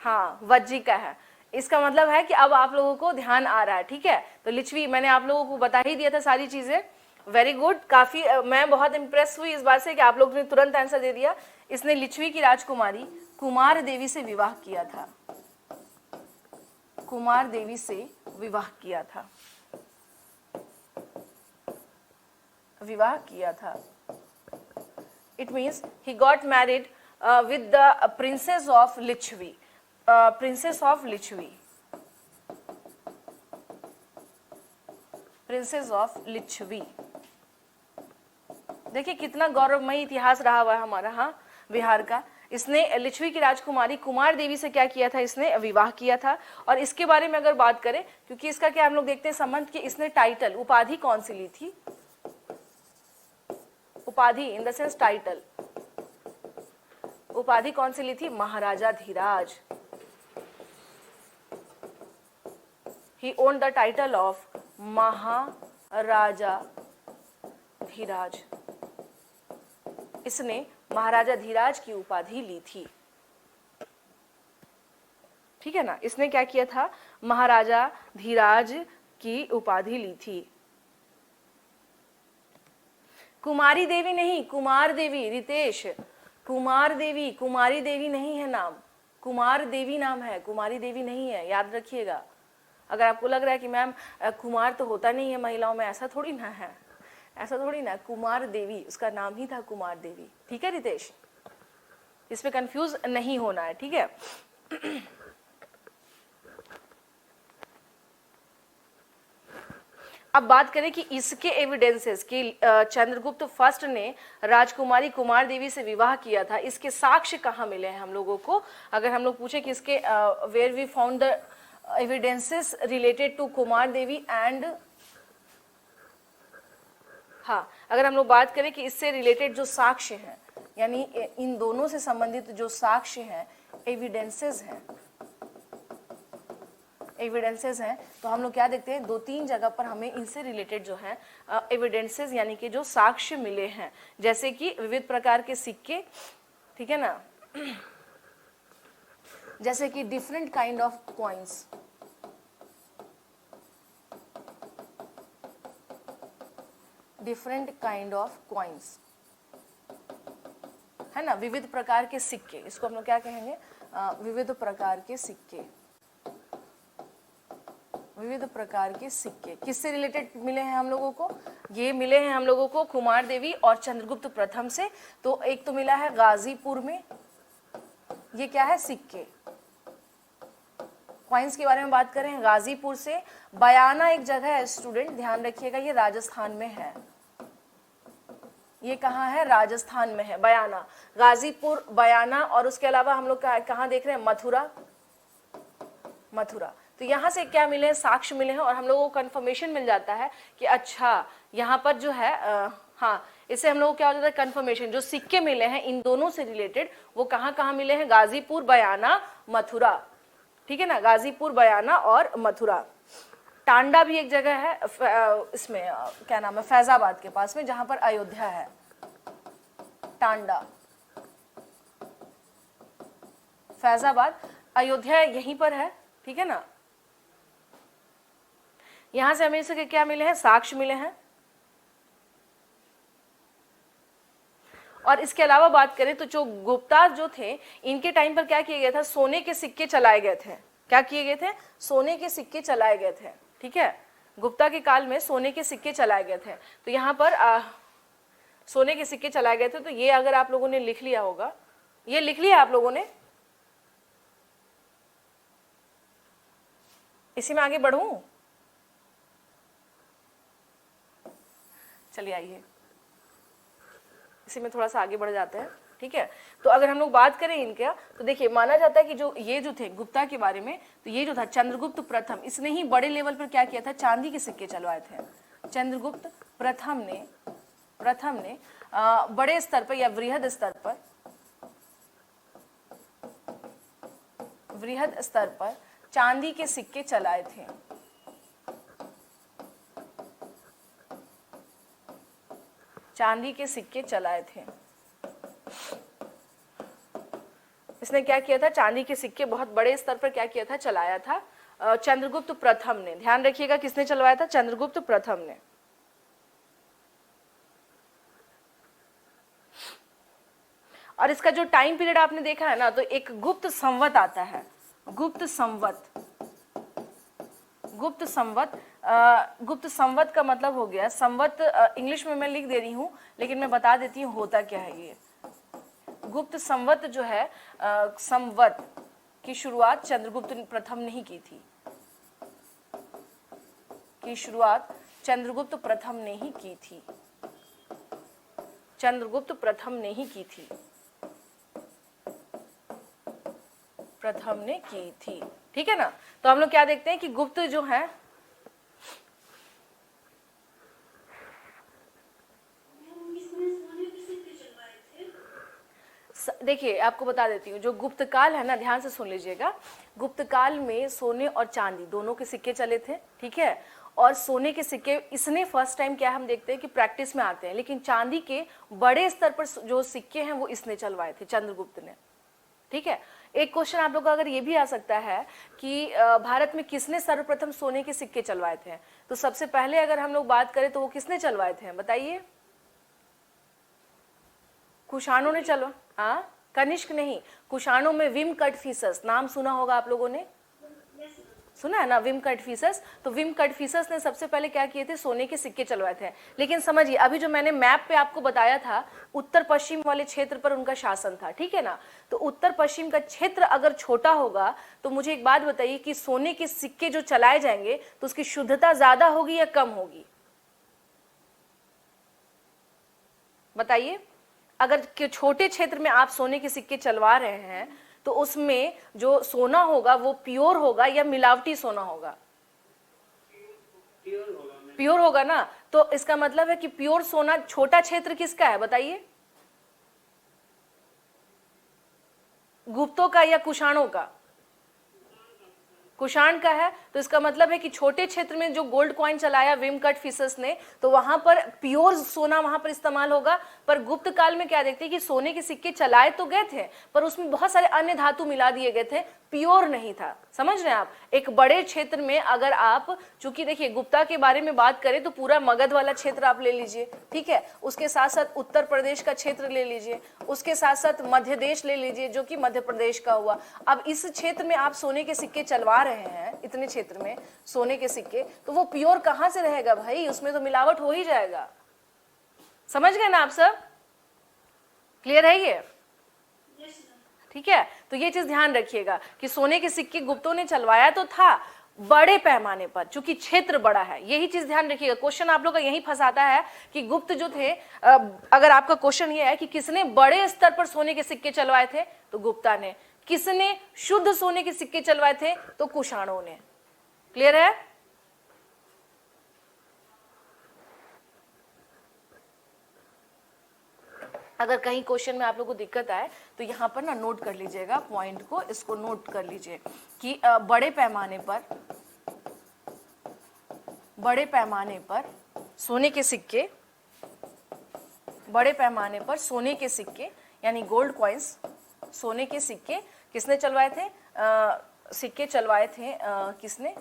हाँ, वज्जी का है। इसका मतलब है कि अब आप लोगों को ध्यान आ रहा है, ठीक है। तो लिच्छवी मैंने आप लोगों को बता ही दिया था सारी चीजें, वेरी गुड, काफी मैं बहुत इंप्रेस हुई इस बात से कि आप लोग ने तुरंत आंसर दे दिया। इसने लिच्छवी की राजकुमारी कुमार देवी से विवाह किया था, कुमार देवी से विवाह किया था, It means he got married with the princess of Lichvi, princess of Lichvi। देखिए कितना गौरवमयी इतिहास रहा हुआ है हमारा, हाँ, बिहार का। इसने लिच्छवी की राजकुमारी कुमार देवी से क्या किया था, इसने विवाह किया था। और इसके बारे में अगर बात करें, क्योंकि इसका क्या हम लोग देखते हैं संबंध कि इसने टाइटल, उपाधि कौन सी ली थी, उपाधि इन द सेंस टाइटल, उपाधि कौन सी ली थी, महाराजा Dhiraj. He owned the title of महाराजा धीराज। इसने महाराजा धीराज की उपाधि ली थी, ठीक है ना। इसने क्या किया था, महाराजा धीराज की उपाधि ली थी। कुमारी देवी नहीं, कुमार देवी, रितेश, कुमार देवी, कुमारी देवी नहीं है नाम, कुमार देवी नाम है, कुमारी देवी नहीं है, याद रखिएगा। अगर आपको लग रहा है कि मैम कुमार तो होता नहीं है महिलाओं में, ऐसा थोड़ी ना है, ऐसा थोड़ी ना। कुमार देवी उसका नाम ही था, कुमार देवी। ठीक है रितेश, इसमें कंफ्यूज नहीं होना है, ठीक है। अब बात करें कि इसके एविडेंसेस कि चंद्रगुप्त फर्स्ट ने राजकुमारी कुमार देवी से विवाह किया था, इसके साक्ष्य कहाँ मिले हैं हम लोगों को। अगर हम लोग पूछे कि इसके where we found the evidences related to Kumar Devi and, हाँ, अगर हम लोग बात करें कि इससे रिलेटेड जो साक्ष्य हैं, यानी इन दोनों से संबंधित जो साक्ष्य हैं, एविडेंसेस हैं, एविडेंसेस हैं, तो हम लोग क्या देखते हैं, 2-3 जगह पर हमें इनसे रिलेटेड जो है एविडेंसेस यानी कि जो साक्ष्य मिले हैं, जैसे कि विविध प्रकार के सिक्के, ठीक है ना, जैसे कि different kind of coins, different kind of coins, है ना, विविध प्रकार के सिक्के, इसको हम लोग क्या कहेंगे, विविध प्रकार के सिक्के, विविध प्रकार के सिक्के किससे रिलेटेड मिले हैं हम लोगों को, ये मिले हैं हम लोगों को कुमार देवी और चंद्रगुप्त प्रथम से। तो एक तो मिला है गाजीपुर में, ये क्या है, सिक्के। कॉइन्स के बारे में बात करें गाजीपुर से। बयाना एक जगह है स्टूडेंट, ध्यान रखिएगा, ये राजस्थान में है। ये कहाँ है, राजस्थान में है बयाना, गाजीपुर, बयाना। और उसके अलावा हम लोग कहाँ देख रहे हैं, मथुरा, मथुरा। तो यहाँ से क्या मिले हैं, साक्ष्य मिले हैं, और हम लोगों को कंफर्मेशन मिल जाता है कि अच्छा यहाँ पर जो है हाँ, इससे हम लोगों को क्या हो जाता है, कंफर्मेशन, जो सिक्के मिले हैं इन दोनों से रिलेटेड वो कहाँ कहाँ मिले हैं, गाजीपुर, बयाना, मथुरा, ठीक है ना, गाजीपुर, बयाना और मथुरा। टांडा भी एक जगह है इसमें क्या नाम है, फैजाबाद के पास में, जहां पर अयोध्या है, टांडा, फैजाबाद, अयोध्या यहीं पर है, ठीक है ना। यहां से हमें इसके क्या मिले हैं, साक्ष्य मिले हैं। और इसके अलावा बात करें तो जो गुप्ता जो थे, इनके टाइम पर क्या किया गया था, सोने के सिक्के चलाए गए थे। क्या किए गए थे, सोने के सिक्के चलाए गए थे, ठीक है। गुप्ता के काल में सोने के सिक्के चलाए गए थे। तो यहाँ पर सोने के सिक्के चलाए गए थे। तो ये अगर आप लोगों ने लिख लिया होगा, ये लिख लिया आप लोगों ने, इसी में आगे बढ़ूं, चलिए आइए इसी में थोड़ा सा आगे बढ़ जाते हैं, ठीक है। तो अगर हम लोग बात करें इनका, तो देखिए माना जाता है कि जो ये जो थे गुप्ता के बारे में, तो ये जो था चंद्रगुप्त प्रथम, इसने ही बड़े लेवल पर क्या किया था, चांदी के सिक्के चलवाए थे। चंद्रगुप्त प्रथम ने बड़े स्तर पर या वृहद स्तर पर चांदी के सिक्के चलाए थे। चांदी के सिक्के चलाए थे। इसने क्या किया था, चांदी के सिक्के बहुत बड़े स्तर पर क्या किया था, चलाया था चंद्रगुप्त प्रथम ने। ध्यान रखिएगा किसने चलवाया था, चंद्रगुप्त प्रथम ने। और इसका जो टाइम पीरियड आपने देखा है ना, तो एक गुप्त संवत आता है, गुप्त संवत का मतलब हो गया, संवत इंग्लिश में मैं लिख दे रही हूं, लेकिन मैं बता देती हूँ होता क्या है। ये गुप्त संवत जो है, संवत की शुरुआत चंद्रगुप्त प्रथम ने ही की थी, की शुरुआत चंद्रगुप्त प्रथम ने ही की थी, चंद्रगुप्त प्रथम ने ही की थी, प्रथम ने की थी, ठीक है ना। तो हम लोग क्या देखते हैं कि गुप्त जो है, देखिए आपको बता देती हूँ, जो गुप्त काल है ना, ध्यान से सुन लीजिएगा। गुप्त काल में सोने और चांदी दोनों के सिक्के चले थे, ठीक है। और सोने के सिक्के इसने फर्स्ट टाइम क्या हम देखते हैं कि प्रैक्टिस में आते हैं, लेकिन चांदी के बड़े स्तर पर जो सिक्के हैं वो इसने चलवाए थे, चंद्रगुप्त ने, ठीक है। एक क्वेश्चन आप लोग का अगर ये भी आ सकता है कि भारत में किसने सर्वप्रथम सोने के सिक्के चलवाए थे, तो सबसे पहले अगर हम लोग बात करें तो वो किसने चलवाए थे, बताइए। कुषाणों ने हाँ, कनिष्क नहीं, कुषाणों में विम कटफिसस नाम सुना होगा आप लोगों ने, सुना है ना, विम कटफिसस। तो विम कटफिसस ने सबसे पहले क्या किए थे, सोने के सिक्के चलवाए थे। लेकिन समझिए, अभी जो मैंने मैप पे आपको बताया था, उत्तर पश्चिम वाले क्षेत्र पर उनका शासन था, ठीक है ना। तो उत्तर पश्चिम का क्षेत्र अगर छोटा होगा तो मुझे एक बात बताइए कि सोने के सिक्के जो चलाए जाएंगे तो उसकी शुद्धता ज्यादा होगी या कम होगी, बताइए। अगर छोटे क्षेत्र में आप सोने के सिक्के चलवा रहे हैं तो उसमें जो सोना होगा वो प्योर होगा या मिलावटी सोना होगा, प्योर होगा मैम। प्योर होगा ना। तो इसका मतलब है कि प्योर सोना छोटा क्षेत्र किसका है, बताइए, गुप्तों का या कुषाणों का, कुषाण का है। तो इसका मतलब है कि छोटे क्षेत्र में जो गोल्ड कॉइन चलाया विम कटफिसस ने, तो वहां पर प्योर सोना वहां पर इस्तेमाल होगा। पर गुप्त काल में क्या देखते हैं कि सोने के सिक्के चलाए तो गए थे पर उसमें बहुत सारे अन्य धातु मिला दिए गए थे, प्योर नहीं था। समझ रहे हैं आप। एक बड़े क्षेत्र में अगर आप, चूंकि देखिए गुप्ता के बारे में बात करें तो पूरा मगध वाला क्षेत्र आप ले लीजिए, ठीक है, उसके साथ साथ उत्तर प्रदेश का क्षेत्र ले लीजिए, उसके साथ साथ मध्य देश ले लीजिए जो कि मध्य प्रदेश का हुआ। अब इस क्षेत्र में आप सोने के सिक्के चलवा रहे हैं, इतने क्षेत्र में सोने के सिक्के, तो वो प्योर कहां से रहेगा भाई, उसमें तो मिलावट हो ही जाएगा। समझ गए ना आप सब, क्लियर है ये, ठीक है। तो ये चीज ध्यान रखिएगा कि सोने के सिक्के गुप्तों ने चलवाया तो था बड़े पैमाने पर, चूंकि क्षेत्र बड़ा है, यही चीज ध्यान रखिएगा। क्वेश्चन आप लोग का यही फंसाता है कि गुप्त जो थे, अगर आपका क्वेश्चन ये है कि किसने बड़े स्तर पर सोने के सिक्के चलवाए थे तो गुप्ता ने, किसने शुद्ध सोने के सिक्के चलवाए थे तो कुषाणों ने। क्लियर है। अगर कहीं क्वेश्चन में आप लोगों को दिक्कत आए तो यहाँ पर ना नोट कर लीजिएगा पॉइंट को, इसको नोट कर लीजिए कि बड़े पैमाने पर सोने के सिक्के, बड़े पैमाने पर सोने के सिक्के यानी गोल्ड कॉइन्स, सोने के सिक्के किसने चलवाए थे, सिक्के चलवाए थे किसने,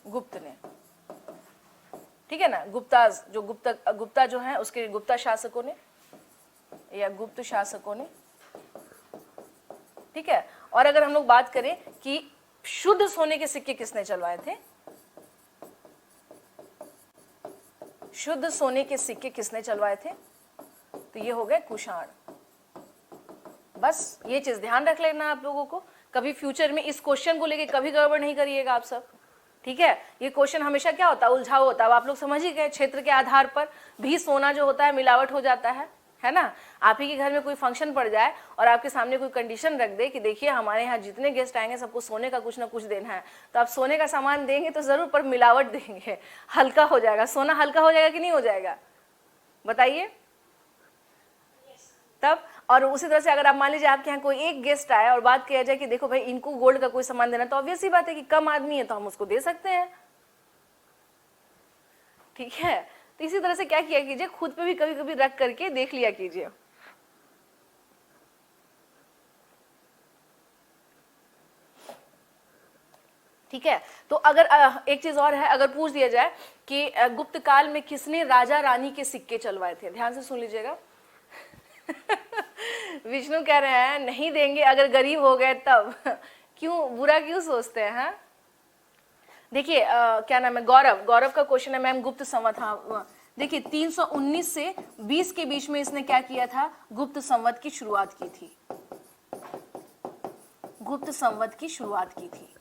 गुप्त ने, ठीक है ना। गुप्ता जो है उसके गुप्ता शासकों ने या गुप्त शासकों ने, ठीक है। और अगर हम लोग बात करें कि शुद्ध सोने के सिक्के किसने चलवाए थे, शुद्ध सोने के सिक्के किसने चलवाए थे, तो ये हो गए कुषाण। बस ये चीज ध्यान रख लेना आप लोगों को, कभी फ्यूचर में इस क्वेश्चन को लेके कभी गड़बड़ नहीं करिएगा आप सब, ठीक है। ये क्वेश्चन हमेशा क्या होता है, उलझाव होता है। आप लोग समझ ही गए, क्षेत्र के आधार पर भी सोना जो होता है मिलावट हो जाता है ना। आप ही के घर में कोई फंक्शन पड़ जाए और आपके सामने कोई कंडीशन रख दे कि देखिए हमारे यहाँ जितने गेस्ट आएंगे सबको सोने का कुछ ना कुछ देना है, तो आप सोने का सामान देंगे तो जरूर, पर मिलावट देंगे, हल्का हो जाएगा सोना, हल्का हो जाएगा कि नहीं हो जाएगा, बताइए। तब और उसी तरह से अगर आप मान लीजिए आपके यहाँ कोई एक गेस्ट आया और बात किया जाए कि देखो भाई इनको गोल्ड का कोई सामान देना, तो ऑब्वियस ही बात है कि कम आदमी है तो हम उसको दे सकते हैं, ठीक है। तो इसी तरह से क्या किया कीजिए, खुद पे भी कभी कभी रख करके देख लिया कीजिए। ठीक है। तो अगर एक चीज और है, अगर पूछ दिया जाए कि गुप्त काल में किसने राजा रानी के सिक्के चलवाए थे, ध्यान से सुन लीजिएगा। विष्णु कह रहे हैं नहीं देंगे अगर गरीब हो गए तब। क्यों, बुरा क्यों सोचते हैं, हाँ? देखिए क्या नाम है, गौरव का क्वेश्चन है मैम गुप्त संवत। हाँ देखिए 319 से 20 के बीच में इसने क्या किया था, गुप्त संवत की शुरुआत की थी, गुप्त संवत की शुरुआत की थी,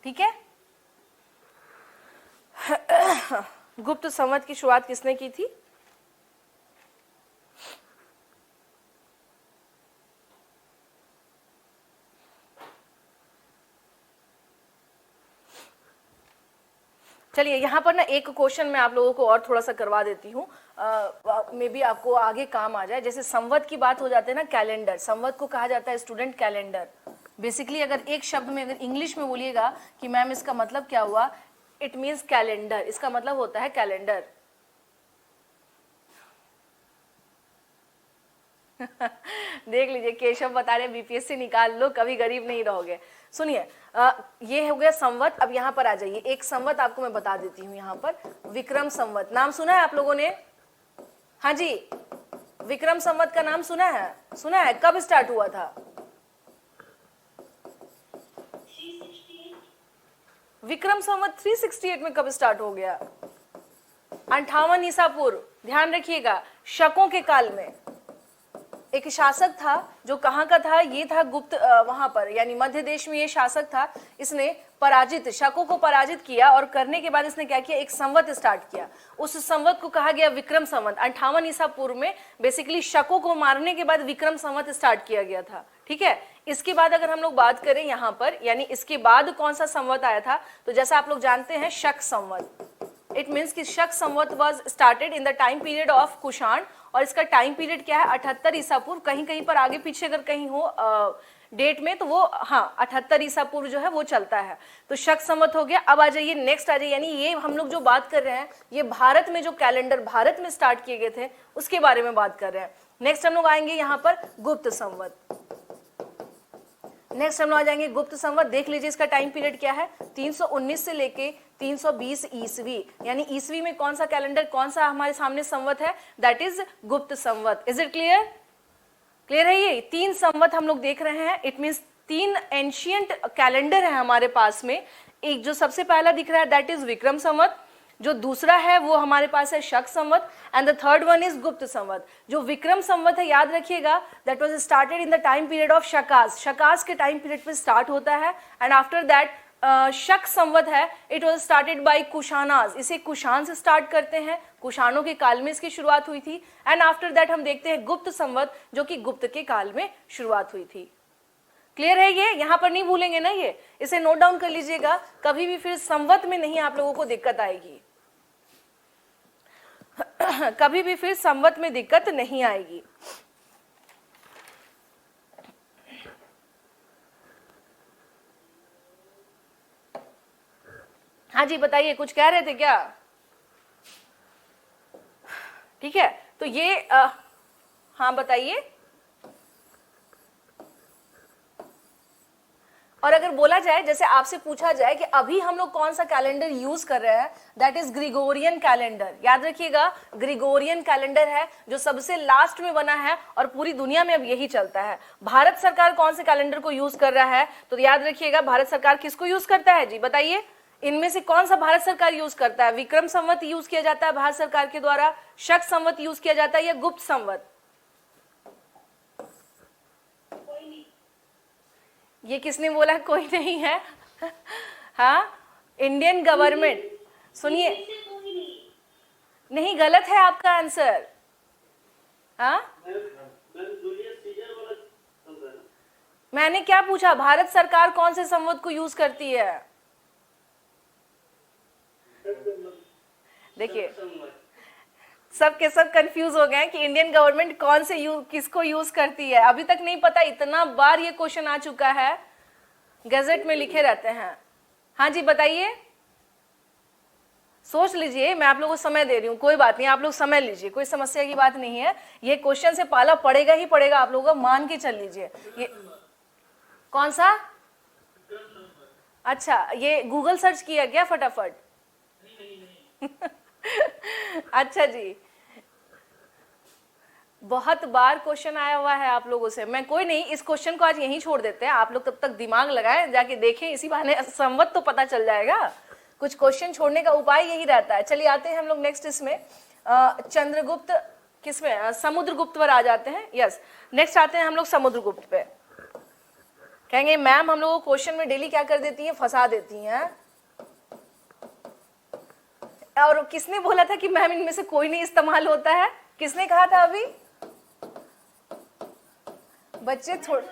ठीक है। गुप्त संवत की शुरुआत किसने की थी, चलिए यहाँ पर ना एक क्वेश्चन मैं आप लोगों को और थोड़ा सा करवा देती हूँ, मे बी आपको आगे काम आ जाए। जैसे संवत की बात हो जाती है ना, कैलेंडर, संवत को कहा जाता है स्टूडेंट कैलेंडर। बेसिकली अगर एक शब्द में, अगर इंग्लिश में बोलिएगा कि मैम इसका मतलब क्या हुआ, इट मीन्स कैलेंडर, इसका मतलब होता है कैलेंडर। देख लीजिए केशव बता रहे बीपीएससी निकाल लो कभी गरीब नहीं रहोगे। सुनिए ये हो गया संवत। अब यहाँ पर आ जाइए, एक संवत आपको मैं बता देती हूँ यहाँ पर, विक्रम संवत। नाम सुना है आप लोगों ने? हाँ जी, विक्रम संवत का नाम सुना है? सुना है? कब स्टार्ट हुआ था? विक्रम संवत 368 में कब स्टार्ट हो गया? 58 ईसा पूर्व। ध्यान रखिएगा, शकों के काल में एक शासक था, जो कहाँ का था? ये था गुप्त, वहां पर यानी मध्य देश में ये शासक था। इसने पराजित, शकों को पराजित किया और करने के बाद इसने क्या किया? एक संवत स्टार्ट किया। उस संवत को कहा गया विक्रम संवत। 58 ईसा पूर्व में बेसिकली शकों को मारने के बाद विक्रम संवत स्टार्ट किया गया था। ठीक है, इसके बाद अगर हम लोग बात करें यहाँ पर, यानी इसके बाद कौन सा संवत आया था, तो जैसा आप लोग जानते हैं शक संवत। इट मीन्स कि Shaka Samvat was started in the time period of Kushan, और इसका टाइम पीरियड क्या है? 78 ईसा पूर्व। कहीं कहीं पर आगे पीछे अगर कहीं हो डेट में तो वो 78 ईसा पूर्व जो है वो चलता है। तो शक संवत हो गया। अब आ जाइए नेक्स्ट आ जाइए, यानी ये हम लोग जो बात कर रहे हैं ये भारत में जो कैलेंडर भारत में स्टार्ट किए गए थे उसके बारे में बात कर रहे हैं। नेक्स्ट हम लोग आएंगे यहाँ पर गुप्त संवत। नेक्स्ट हम लोग आ जाएंगे गुप्त संवत। देख लीजिए इसका टाइम पीरियड क्या है? 319 से लेके 320 ईसवी, यानी ईसवी में कौन सा कैलेंडर, कौन सा हमारे सामने संवत है? That is Gupta Samvat. Is it clear? Clear है? ये 3 संवत हम लोग देख रहे हैं। इट मीन्स 3 एंशियंट कैलेंडर है हमारे पास में। एक जो सबसे पहला दिख रहा है दैट इज विक्रम संवत, जो दूसरा है वो हमारे पास है Shaka Samvat, and the third one is Gupta Samvat. जो विक्रम संवत है याद रखिएगा that was started in the time period of Shakas. Shakas के टाइम पीरियड पे स्टार्ट होता है, एंड आफ्टर दैट शक संवत है it was started by Kushanas. इसे कुशान से स्टार्ट करते हैं, कुशानों के काल में इसकी शुरुआत हुई थी, एंड आफ्टर दैट हम देखते हैं गुप्त संवत जो कि गुप्त के काल में शुरुआत हुई थी। क्लियर है? ये यहाँ पर नहीं भूलेंगे ना, ये इसे नोट डाउन कर लीजिएगा, कभी भी फिर संवत में नहीं आप लोगों को दिक्कत आएगी। कभी भी फिर संवत में दिक्कत नहीं आएगी। हाँ जी बताइए, कुछ कह रहे थे क्या? ठीक है, तो ये हाँ बताइए। और अगर बोला जाए, जैसे आपसे पूछा जाए कि अभी हम लोग कौन सा कैलेंडर यूज कर रहे हैं, दैट इज ग्रिगोरियन कैलेंडर। याद रखिएगा, ग्रिगोरियन कैलेंडर है जो सबसे लास्ट में बना है और पूरी दुनिया में अब यही चलता है। भारत सरकार कौन से कैलेंडर को यूज कर रहा है? तो याद रखिएगा, भारत सरकार किसको यूज करता है जी? बताइए, इनमें से कौन सा भारत सरकार यूज करता है? विक्रम संवत यूज किया जाता है भारत सरकार के द्वारा, शक संवत यूज किया जाता है, या गुप्त संवत? ये किसने बोला कोई नहीं है? हाँ, इंडियन गवर्नमेंट। सुनिए, नहीं, गलत है आपका आंसर। हाँ, मैंने क्या पूछा? भारत सरकार कौन से संवत को यूज करती है? देखिए, सब के सब कंफ्यूज हो गए कि इंडियन गवर्नमेंट कौन से किसको यूज करती है। अभी तक नहीं पता, इतना बार ये क्वेश्चन आ चुका है, गजट में लिखे रहते हैं। हाँ जी बताइए, सोच लीजिए, मैं आप लोगों को समय दे रही हूँ, कोई बात नहीं, आप लोग समय लीजिए, कोई समस्या की बात नहीं है। ये क्वेश्चन से पाला पड़ेगा ही पड़ेगा, आप लोगों को मान के चल लीजिए। ये कौन सा? अच्छा, ये गूगल सर्च किया क्या फटाफट? अच्छा जी, बहुत बार क्वेश्चन आया हुआ है आप लोगों से। मैं कोई नहीं, इस क्वेश्चन को आज यहीं छोड़ देते हैं, आप लोग तब तक दिमाग लगाएं, जाके देखें, इसी बहाने संवत तो पता चल जाएगा। कुछ क्वेश्चन छोड़ने का उपाय यही रहता है। चलिए आते हैं हम लोग नेक्स्ट इसमें, चंद्रगुप्त, किसमें? समुद्रगुप्त पर आ जाते हैं। यस, नेक्स्ट आते हैं हम लोग समुद्रगुप्त पे। कहेंगे मैम हम लोग क्वेश्चन में डेली क्या कर देती हैं? फंसा देती हैं। और किसने बोला था कि मैम इनमें से कोई नहीं इस्तेमाल होता है? किसने कहा था अभी? बच्चे थोड़े,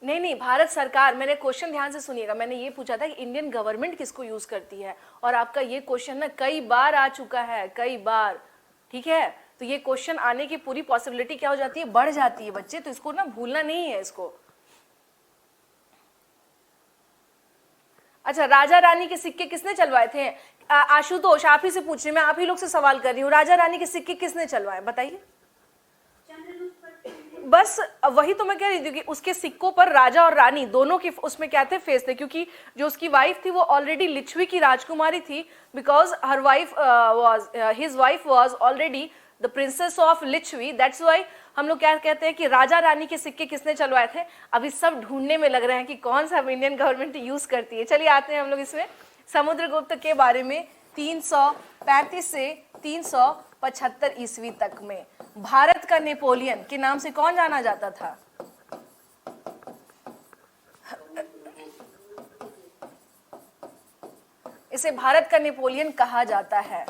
नहीं, भारत सरकार, मैंने क्वेश्चन ध्यान से सुनिएगा, मैंने ये पूछा था कि इंडियन गवर्नमेंट किसको यूज करती है, और आपका ये क्वेश्चन ना कई बार आ चुका है, कई बार। ठीक है, तो ये क्वेश्चन आने की पूरी पॉसिबिलिटी क्या हो जाती है? बढ़ जाती है बच्चे, तो इसको ना भूलना नहीं है इसको। अच्छा, राजा रानी के सिक्के किसने चलवाए थे? आशुतोष, आप ही से पूछ रही, मैं आप ही लोग से सवाल कर रही हूँ, राजा रानी के सिक्के किसने चलवाए? बताइए। बस वही तो मैं कह रही थी कि उसके सिक्कों पर राजा और रानी दोनों के उसमें क्या थे, फेस थे, क्योंकि जो उसकी वाइफ थी वो ऑलरेडी लिच्छवी की राजकुमारी थी, because her wife was his wife was already the princess of Licchavi. That's why हम लोग क्या कहते हैं कि राजा रानी के सिक्के किसने चलवाए थे। अभी सब ढूंढने में लग रहे हैं कि कौन सा इंडियन गवर्नमेंट यूज करती है। चलिए आते हैं हम लोग इसमें समुद्रगुप्त के बारे में। 335 से 375 ईस्वी तक में भारत का नेपोलियन के नाम से कौन जाना जाता था? इसे भारत का नेपोलियन कहा जाता है,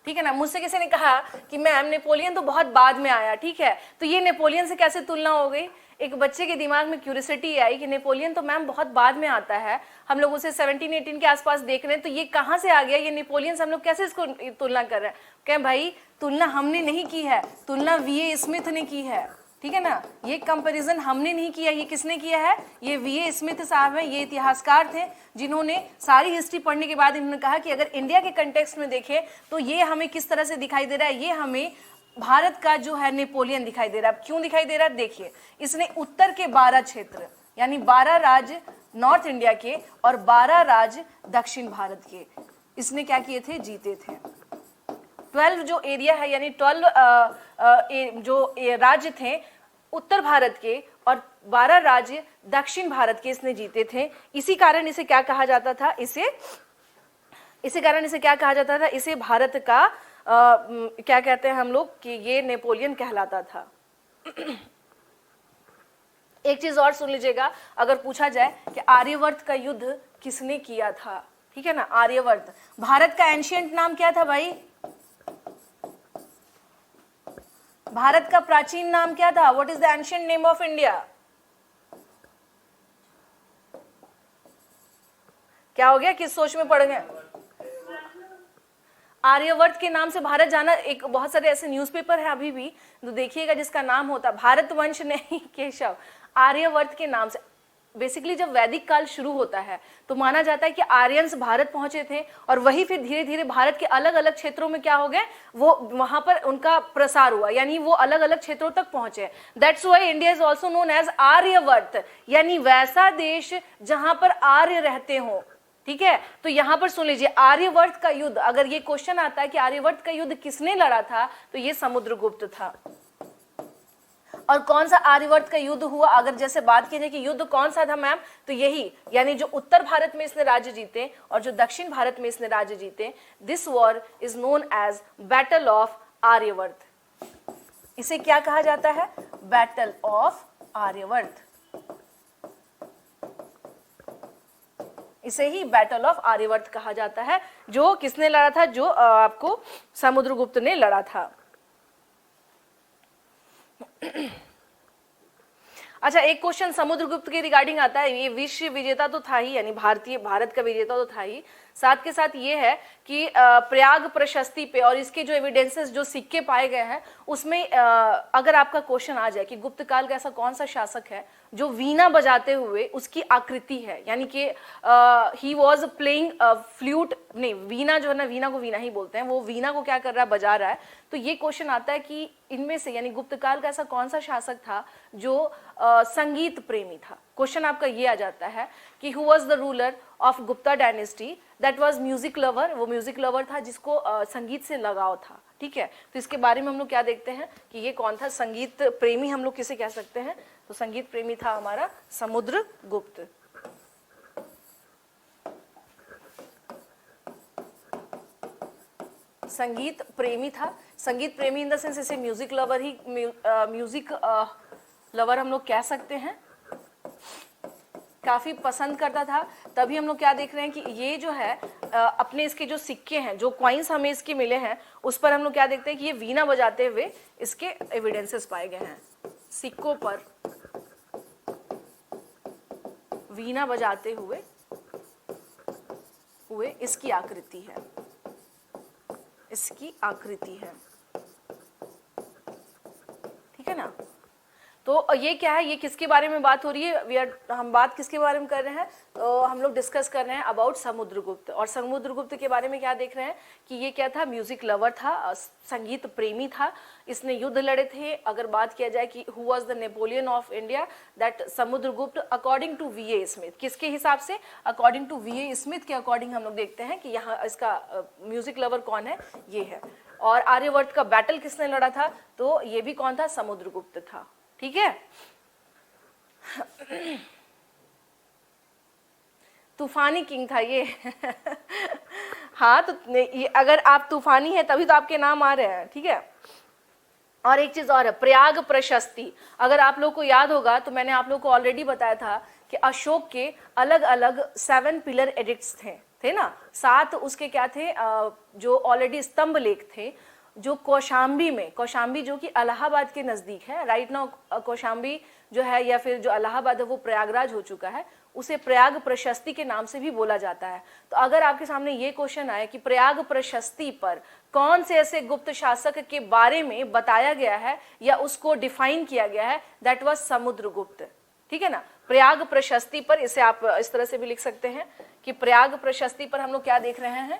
ठीक है ना। मुझसे किसी ने कहा कि मैम नेपोलियन तो बहुत बाद में आया, ठीक है, तो ये नेपोलियन से कैसे तुलना हो गई? एक बच्चे के दिमाग में क्यूरियोसिटी आई कि नेपोलियन तो मैम बहुत बाद में आता है, हम लोग उसे 1718 के आसपास देख रहे हैं, तो ये कहाँ से आ गया ये नेपोलियन से, हम लोग कैसे इसको तुलना कर रहे हैं? कहें भाई तुलना हमने नहीं की है, तुलना वीए स्मिथ ने की है, ठीक है ना। ये कंपैरिजन हमने नहीं किया, ये किसने किया है? ये वीए स्मिथ साहब हैं, ये इतिहासकार थे जिन्होंने सारी हिस्ट्री पढ़ने के बाद इन्होंने कहा कि अगर इंडिया के कंटेक्स्ट में देखें तो ये हमें किस तरह से दिखाई दे रहा है, ये हमें भारत का जो है नेपोलियन दिखाई दे रहा है। क्यों दिखाई दे रहा है? देखिए, इसने उत्तर के 12 क्षेत्र यानी 12 राज्य नॉर्थ इंडिया के और 12 राज्य दक्षिण भारत के इसने क्या किए थे? जीते थे। 12 जो एरिया है यानी 12 जो राज्य थे उत्तर भारत के और 12 राज्य दक्षिण भारत के इसने जीते थे। इसी कारण इसे क्या कहा जाता था? इसी कारण इसे क्या कहा जाता था? इसे भारत का क्या कहते हैं हम लोग कि ये नेपोलियन कहलाता था। एक चीज और सुन लीजिएगा, अगर पूछा जाए कि आर्यवर्त का युद्ध किसने किया था, ठीक है ना, आर्यवर्त, भारत का एंशिएंट नाम क्या था भाई? भारत का प्राचीन नाम क्या था? What is the ancient name of India? क्या हो गया, किस सोच में पड़ गए? आर्यवर्त के नाम से भारत जाना, एक बहुत सारे ऐसे न्यूज़पेपर है अभी भी तो देखिएगा जिसका नाम होता भारतवंश नहीं केशव, आर्यवर्त के नाम से। बेसिकली जब वैदिक काल शुरू होता है तो माना जाता है कि आर्यंस भारत पहुंचे थे और वही फिर धीरे धीरे भारत के अलग अलग क्षेत्रों में क्या हो गए, वो वहां पर उनका प्रसार हुआ, यानी वो अलग अलग क्षेत्रों तक पहुंचे। That's why India is also known as Aryavarta, यानी वैसा देश जहां पर आर्य रहते हो, ठीक है। तो यहां पर सुन लीजिए, आर्यवर्त का युद्ध, अगर ये क्वेश्चन आता है कि आर्यवर्त का युद्ध किसने लड़ा था, तो ये समुद्रगुप्त था। और कौन सा आर्यवर्त का युद्ध हुआ? अगर जैसे बात की जाए कि युद्ध कौन सा था मैम, तो यही, यानी जो उत्तर भारत में इसने राज्य जीते और जो दक्षिण भारत में इसने राज्य जीते, this war is known as battle of Aryavarta. इसे क्या कहा जाता है? Battle of Aryavarta. इसे ही बैटल ऑफ आर्यवर्त कहा जाता है, जो किसने लड़ा था? जो आपको समुद्रगुप्त ने लड़ा था। अच्छा, एक क्वेश्चन समुद्रगुप्त के रिगार्डिंग आता है। ये विश्व विजेता तो था ही, यानी भारत का विजेता तो था ही, साथ के साथ ये है कि प्रयाग प्रशस्ति पे और इसके जो एविडेंसेस, जो सिक्के पाए गए हैं उसमें अगर आपका क्वेश्चन आ जाए कि गुप्त काल का ऐसा कौन सा शासक है जो वीणा बजाते हुए उसकी आकृति है, यानी कि ही वॉज प्लेइंग फ्लूट, नहीं वीणा जो है ना, वीणा को वीणा ही बोलते हैं, वो वीणा को क्या कर रहा है? बजा रहा है। तो ये क्वेश्चन आता है कि इनमें से यानी गुप्त काल का ऐसा कौन सा शासक था जो संगीत प्रेमी था। क्वेश्चन आपका ये आ जाता है कि who was the ruler of Gupta dynasty that was music lover, वो म्यूजिक लवर था जिसको संगीत से लगाव था, ठीक है। तो इसके बारे में हम लोग क्या देखते हैं कि ये कौन था? संगीत प्रेमी हम लोग किसे कह सकते हैं? तो संगीत प्रेमी था हमारा समुद्रगुप्त। संगीत प्रेमी था, संगीत प्रेमी इन द सेंस इसे म्यूजिक लवर ही, म्यूजिक लवर हम लोग कह सकते हैं, काफी पसंद करता था। तभी हम लोग क्या देख रहे हैं कि ये जो है अपने इसके जो सिक्के हैं, जो कॉइन्स हमें इसके मिले हैं, उस पर हम लोग क्या देखते हैं कि ये वीणा बजाते हुए इसके एविडेंसेस पाए गए हैं। सिक्कों पर वीणा बजाते हुए इसकी आकृति है, इसकी आकृति है, ठीक है ना। तो ये क्या है, ये किसके बारे में बात हो रही है, हम बात किसके बारे में कर रहे हैं, तो हम लोग डिस्कस कर रहे हैं अबाउट समुद्रगुप्त। और समुद्रगुप्त के बारे में क्या देख रहे हैं कि ये क्या था, म्यूजिक लवर था, संगीत प्रेमी था, इसने युद्ध लड़े थे। अगर बात किया जाए कि who was the Napoleon of India, that Samudragupta according to V A Smith. किसके हिसाब से, अकॉर्डिंग टू वीए स्मिथ के अकॉर्डिंग हम लोग देखते हैं कि यहाँ इसका म्यूजिक लवर कौन है, ये है। और आर्यवर्त का बैटल किसने लड़ा था, तो ये भी कौन था, समुद्रगुप्त था। ठीक है, तूफानी किंग था ये हाँ, तो ये अगर आप तूफानी है तभी तो आपके नाम आ रहे हैं। ठीक है, और एक चीज और है, प्रयाग प्रशस्ति। अगर आप लोग को याद होगा तो मैंने आप लोग को ऑलरेडी बताया था कि अशोक के अलग अलग 7 पिलर एडिक्ट्स थे ना, 7 उसके क्या थे, जो ऑलरेडी स्तंभ लेख थे, जो कौशाम्बी में, कौशाम्बी जो कि इलाहाबाद के नजदीक है राइट नाउ, कौशाम्बी जो है या फिर जो इलाहाबाद है वो प्रयागराज हो चुका है, उसे प्रयाग प्रशस्ति के नाम से भी बोला जाता है। तो अगर आपके सामने ये क्वेश्चन आए कि प्रयाग प्रशस्ति पर कौन से ऐसे गुप्त शासक के बारे में बताया गया है या उसको डिफाइन किया गया है, दैट वाज समुद्रगुप्त। ठीक है ना, प्रयाग प्रशस्ति पर, इसे आप इस तरह से भी लिख सकते हैं कि प्रयाग प्रशस्ति पर हम लोग क्या देख रहे हैं,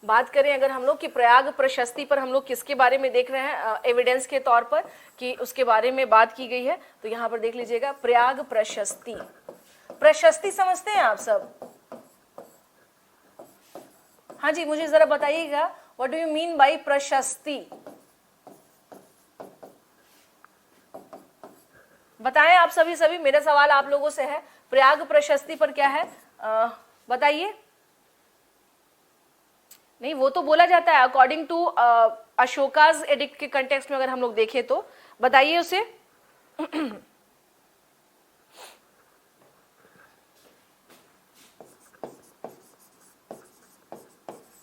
बात करें अगर हम लोग कि प्रयाग प्रशस्ति पर हम लोग किसके बारे में देख रहे हैं एविडेंस के तौर पर कि उसके बारे में बात की गई है, तो यहां पर देख लीजिएगा प्रयाग प्रशस्ति। प्रशस्ति समझते हैं आप सब, हाँ जी, मुझे जरा बताइएगा what do you mean by प्रशस्ति, बताएं आप सभी। मेरा सवाल आप लोगों से है, प्रयाग प्रशस्ति पर क्या है, बताइए। नहीं, वो तो बोला जाता है अकॉर्डिंग टू अशोकाज एडिक्ट के कंटेक्स्ट में, अगर हम लोग देखें तो बताइए उसे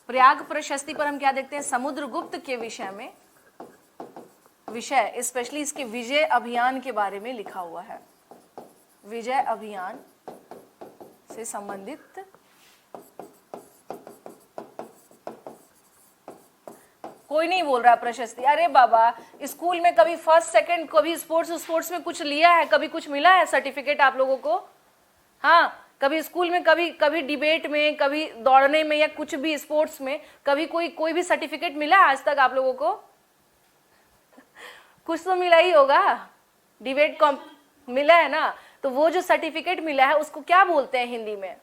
प्रयाग प्रशस्ति पर हम क्या देखते हैं, समुद्रगुप्त के विषय में, विषय स्पेशली इसके विजय अभियान के बारे में लिखा हुआ है, विजय अभियान से संबंधित कोई नहीं बोल रहा प्रशस्ति। अरे बाबा, स्कूल में कभी फर्स्ट सेकंड, कभी स्पोर्ट्स में कुछ लिया है, कभी कुछ मिला है सर्टिफिकेट आप लोगों को, हाँ, कभी स्कूल में, कभी डिबेट में, कभी दौड़ने में या कुछ भी स्पोर्ट्स में, कभी कोई भी सर्टिफिकेट मिला है आज तक आप लोगों को, कुछ तो मिला ही होगा, डिबेट कॉम्प मिला है ना, तो वो जो सर्टिफिकेट मिला है उसको क्या बोलते हैं हिंदी में,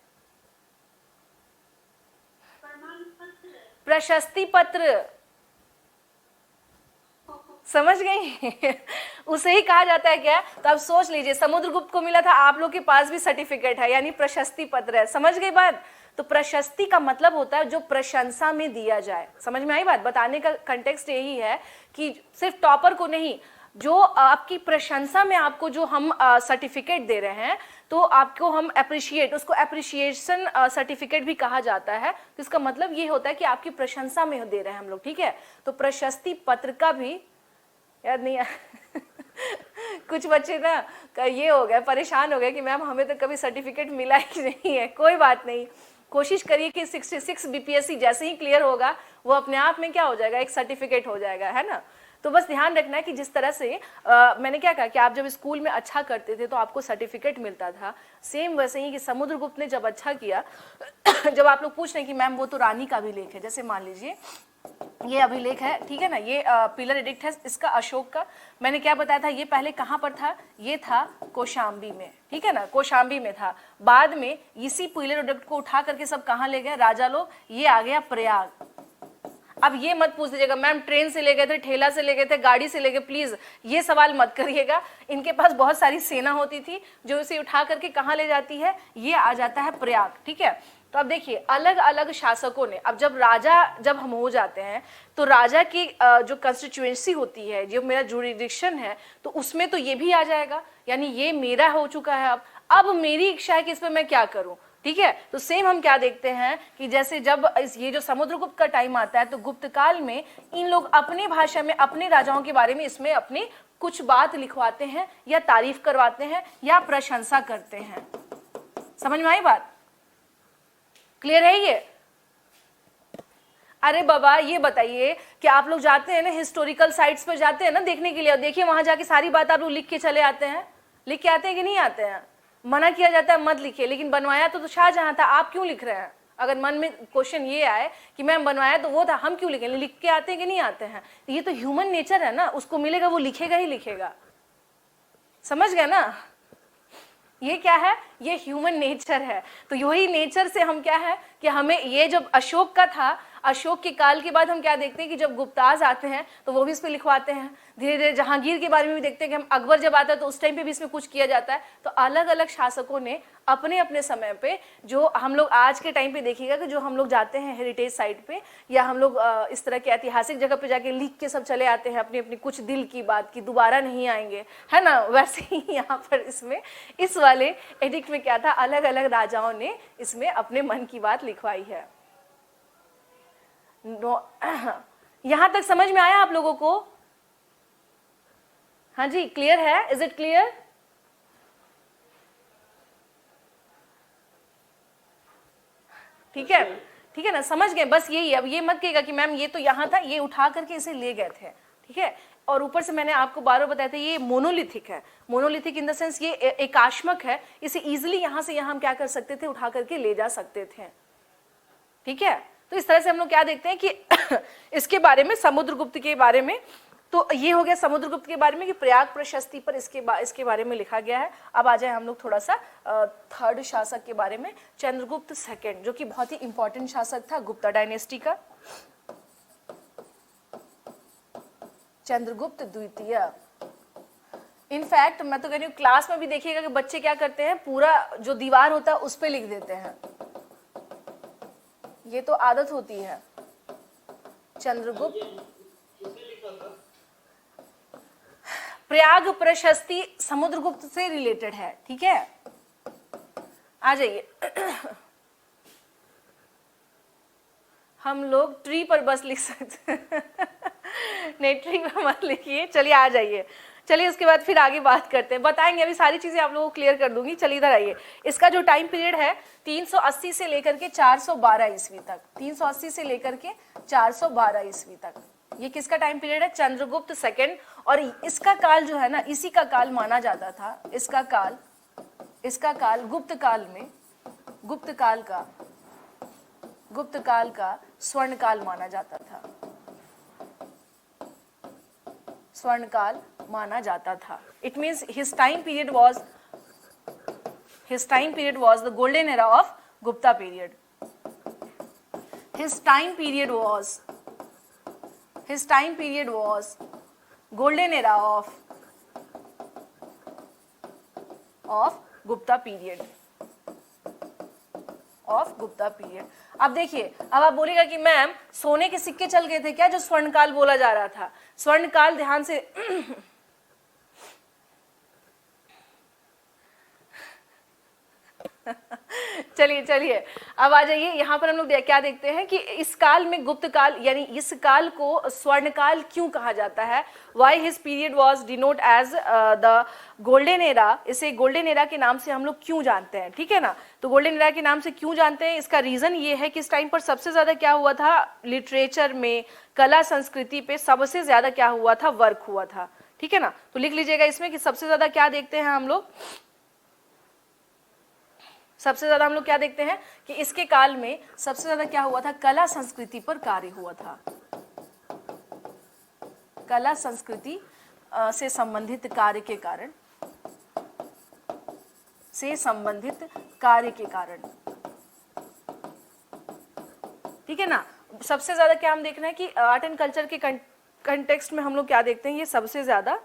प्रशस्ति पत्र, समझ गई उसे ही कहा जाता है क्या। तो आप सोच लीजिए, समुद्रगुप्त को मिला था, आप लोग के पास भी सर्टिफिकेट है, यानी प्रशस्ति पत्र है, समझ गई बात। तो प्रशस्ति का मतलब होता है जो प्रशंसा में दिया जाए, समझ में आई बात। बताने का कंटेक्स्ट यही है कि सिर्फ टॉपर को नहीं, जो आपकी प्रशंसा में आपको जो हम सर्टिफिकेट दे रहे हैं, तो आपको हम अप्रिशिएट, उसको अप्रिशिएशन सर्टिफिकेट भी कहा जाता है। तो इसका मतलब ये होता है कि आपकी प्रशंसा में दे रहे हैं हम लोग, ठीक है। तो प्रशस्ति पत्र का भी याद नहीं कुछ बच्चे ना ये हो गए, परेशान हो गए कि मैम हमें तो कभी सर्टिफिकेट मिला ही नहीं है। कोई बात नहीं, कोशिश करिए कि 66 बीपीएससी जैसे ही क्लियर होगा वो अपने आप में क्या हो जाएगा, एक सर्टिफिकेट हो जाएगा, है ना। तो बस ध्यान रखना है कि जिस तरह से मैंने क्या कहा कि आप जब स्कूल में अच्छा करते थे तो आपको सर्टिफिकेट मिलता था, सेम वैसे ही कि समुद्रगुप्त ने जब अच्छा किया जब आप लोग पूछ रहे हैं कि मैम वो तो रानी का अभिलेख है, जैसे मान लीजिए ये अभिलेख है, ठीक है ना, ये पिलर एडिक्ट है इसका अशोक का। मैंने क्या बताया था, ये पहले कहाँ पर था, ये था कौशाम्बी में, ठीक है ना, कौशाम्बी में था। बाद में इसी पिलर एडिक्ट को उठा करके सब कहाँ ले गए राजा लोग, ये आ गया प्रयाग। अब ये मत पूछ दीजिएगा मैम ट्रेन से ले गए थे, ठेला से ले गए थे, गाड़ी से ले गए, प्लीज ये सवाल मत करिएगा। इनके पास बहुत सारी सेना होती थी जो इसे उठा करके कहाँ ले जाती है, ये आ जाता है प्रयाग, ठीक है। तो अब देखिए अलग अलग शासकों ने, अब जब हम हो जाते हैं तो राजा की जो कंस्टिट्यूएंसी होती है, जो मेरा जुरिडिक्शन है, तो उसमें तो ये भी आ जाएगा, यानी ये मेरा हो चुका है। अब मेरी इच्छा है कि इस पर मैं क्या करूं, ठीक है। तो सेम हम क्या देखते हैं कि जैसे जब ये जो समुद्रगुप्त का टाइम आता है तो गुप्त काल में इन लोग अपनी भाषा में अपने राजाओं के बारे में इसमें अपनी कुछ बात लिखवाते हैं या तारीफ करवाते हैं या प्रशंसा करते हैं। समझ में आई बात, क्लियर है ये। अरे बाबा ये बताइए कि आप लोग जाते हैं ना हिस्टोरिकल साइट्स पर जाते हैं ना देखने के लिए, और देखिए वहां जाके सारी बात आप लोग लिख के चले आते हैं, लिख के आते हैं कि नहीं आते हैं? मना किया जाता है मत लिखिए, लेकिन बनवाया तो शाहजहां था, आप क्यों लिख रहे हैं? अगर मन में क्वेश्चन ये आए कि मैम बनवाया तो वो था, हम क्यों लिखें? लिख के आते हैं कि नहीं आते हैं? ये तो ह्यूमन नेचर है ना, उसको मिलेगा वो लिखेगा ही लिखेगा, समझ गए ना? ये क्या है? ये ह्यूमन नेचर है। तो यही नेचर से हम क्या है कि हमें ये जब अशोक का था, अशोक के काल के बाद हम क्या देखते हैं कि जब गुप्ताज आते हैं तो वो भी इस पे लिखवाते हैं। धीरे धीरे जहांगीर के बारे में भी देखते हैं कि हम अकबर जब आता है तो उस टाइम पे भी इसमें कुछ किया जाता है। तो अलग अलग शासकों ने अपने अपने समय पे, जो हम लोग आज के टाइम पे देखिएगा कि जो हम लोग जाते हैं हेरिटेज साइट पे या हम लोग इस तरह के ऐतिहासिक जगह पे जाके लिख के सब चले आते हैं अपनी अपनी कुछ दिल की बात की, दोबारा नहीं आएंगे, है ना? वैसे ही यहाँ पर इसमें इस वाले एडिक्ट में क्या था, अलग अलग राजाओं ने इसमें अपने मन की बात लिखवाई है। यहां तक समझ में आया आप लोगों को? हाँ जी, क्लियर है? Is it clear? ठीक है, ठीक है ना, समझ गए? बस यही, अब ये मत कहिएगा कि मैम ये तो यहां था, ये उठा करके इसे ले गए थे, ठीक है? और ऊपर से मैंने आपको बार बार बताया था ये मोनोलिथिक है। मोनोलिथिक इन द सेंस ये एकाश्मक है, इसे इजिली यहां से यहां हम क्या कर सकते थे, उठा करके ले जा सकते थे, ठीक है? तो इस तरह से हम लोग क्या देखते हैं कि इसके बारे में, समुद्रगुप्त के बारे में, तो ये हो गया समुद्रगुप्त के बारे में कि प्रयाग प्रशस्ति पर इसके बारे में लिखा गया है। अब आ जाए हम लोग थोड़ा सा थर्ड शासक के बारे में, चंद्रगुप्त सेकंड, जो कि बहुत ही इंपॉर्टेंट शासक था गुप्ता डायनेस्टी का। चंद्रगुप्त द्वितीय, इनफैक्ट मैं तो कह रही हूँ क्लास में भी देखिएगा कि बच्चे क्या करते हैं, पूरा जो दीवार होता है उस पर लिख देते हैं, ये तो आदत होती है। चंद्रगुप्त, प्रयाग प्रशस्ति समुद्रगुप्त से रिलेटेड है, ठीक है? आ जाइए। हम लोग ट्री पर बस लिख सकते नहीं, ट्री पर मत लिखिए, चलिए आ जाइए। चलिए उसके बाद फिर आगे बात करते हैं, बताएंगे, अभी सारी चीजें आप लोगों को क्लियर कर दूंगी। चलिए इधर आइए। इसका जो टाइम पीरियड है 380 से लेकर के 412 ईस्वी तक, 380 से लेकर के 412 ईस्वी तक, ये किसका टाइम पीरियड है? चंद्रगुप्त सेकंड। और इसका काल जो है ना, इसी का काल माना जाता था, इसका काल गुप्त काल में, गुप्त काल का स्वर्ण काल माना जाता था, स्वर्ण काल माना जाता था। It means his time period was the golden era of Gupta period. His time period was golden era of Gupta period. अब देखिए, अब आप बोलेगा कि मैम सोने के सिक्के चल गए थे क्या जो स्वर्णकाल बोला जा रहा था? स्वर्णकाल, ध्यान से चलिए अब आ जाइए। यहाँ पर हम लोग क्या देखते हैं कि इस काल में, गुप्त काल यानी इस काल को स्वर्ण काल क्यों कहा जाता है? Why his period was denote as the golden era. इसे गोल्डन एरा के नाम से हम लोग क्यों जानते हैं, ठीक है ना? तो गोल्डन एरा के नाम से क्यों जानते हैं, इसका रीजन ये है कि इस टाइम पर सबसे ज्यादा क्या हुआ था, लिटरेचर में, कला संस्कृति पे सबसे ज्यादा क्या हुआ था, वर्क हुआ था, ठीक है ना? तो लिख लीजिएगा इसमें कि सबसे ज्यादा क्या देखते हैं हम लोग, सबसे ज्यादा हम लोग क्या देखते हैं कि इसके काल में सबसे ज्यादा क्या हुआ था, कला संस्कृति पर कार्य हुआ था। कला संस्कृति से संबंधित कार्य के कारण, ठीक है ना? सबसे ज्यादा क्या हम देखना है कि आर्ट एंड कल्चर के कंटेक्स्ट में हम लोग क्या देखते हैं, ये सबसे ज्यादा।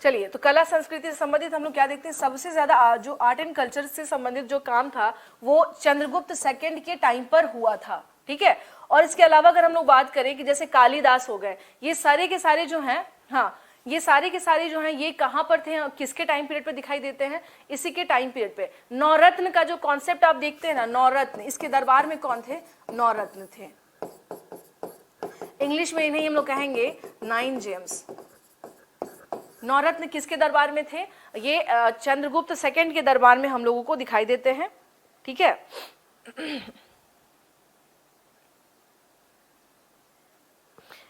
चलिए, तो कला संस्कृति से संबंधित हम लोग क्या देखते हैं, सबसे ज्यादा जो आर्ट एंड कल्चर से संबंधित जो काम था वो चंद्रगुप्त सेकंड के टाइम पर हुआ था, ठीक है? और इसके अलावा अगर हम लोग बात करें कि जैसे कालिदास हो गए, ये सारे के सारे जो हैं, हाँ, ये सारे के सारे जो हैं, ये कहाँ पर थे, किसके टाइम पीरियड पे दिखाई देते हैं? इसी के टाइम पीरियड पे। नवरत्न का जो कॉन्सेप्ट आप देखते हैं ना, नवरत्न, इसके दरबार में कौन थे? नवरत्न थे। इंग्लिश में इन्हें हम लोग कहेंगे 9 जेम्स। नवरत्न किसके दरबार में थे? ये चंद्रगुप्त सेकंड के दरबार में हम लोगों को दिखाई देते हैं, ठीक है?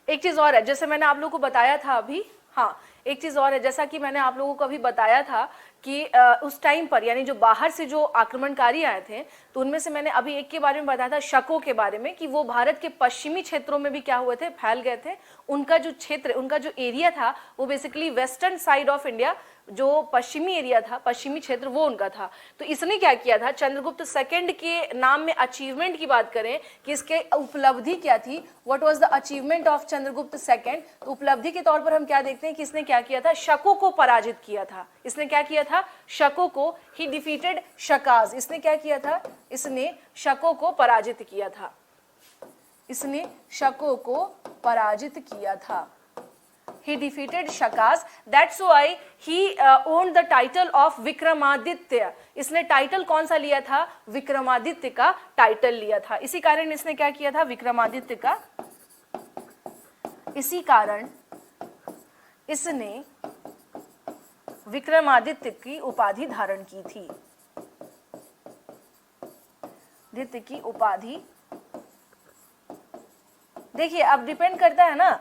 एक चीज और है, जैसे मैंने आप लोगों को बताया था अभी, हाँ एक चीज और है, जैसा कि मैंने आप लोगों को अभी बताया था कि उस टाइम पर यानी जो बाहर से जो आक्रमणकारी आए थे, तो उनमें से मैंने अभी एक के बारे में बताया था, शकों के बारे में, कि वो भारत के पश्चिमी क्षेत्रों में भी क्या हुए थे, फैल गए थे। उनका जो क्षेत्र, उनका जो एरिया था वो basically western side of India, जो पश्चिमी एरिया था, पश्चिमी क्षेत्र, वो उनका था। तो इसने क्या किया था, चंद्रगुप्त सेकंड के नाम में अचीवमेंट की बात करें कि इसके उपलब्धि क्या थी, what was the achievement of Chandragupta second, तो उपलब्धि के तौर पर हम क्या देखते हैं कि इसने क्या किया था, शकों को पराजित किया था। इसने क्या किया था, शकों को, ही डिफीटेड शकाज, इसने क्या किया था, इसने शकों को पराजित किया था, इसने शकों को पराजित किया था। He defeated Shakas. That's why he owned the title of Vikramaditya. इसने टाइटल कौन सा लिया था, विक्रमादित्य का टाइटल लिया था। इसी कारण इसने क्या किया था, विक्रमादित्य का, इसी कारण इसने विक्रमादित्य की उपाधि धारण की थी, आदित्य की उपाधि। देखिए अब डिपेंड करता है ना,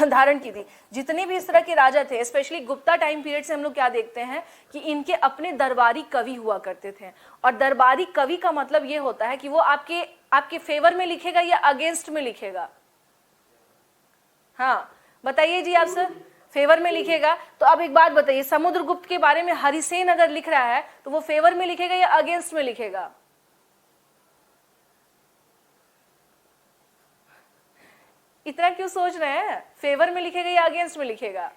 धारण की थी। जितने भी इस तरह के राजा थे, स्पेशली गुप्ता टाइम पीरियड से हम लोग क्या देखते हैं कि इनके अपने दरबारी कवि हुआ करते थे। और दरबारी कवि का मतलब ये होता है कि वो आपके फेवर में लिखेगा या अगेंस्ट में लिखेगा। हाँ बताइए जी आप सर, फेवर में लिखेगा। तो अब एक बात बताइए, समुद्रगुप्त के बारे में हरिसेन अगर लिख रहा है तो वो फेवर में लिखेगा या अगेंस्ट में लिखेगा? इतना क्यों सोच रहे हैं, फेवर में लिखेगा या अगेंस्ट में लिखेगा?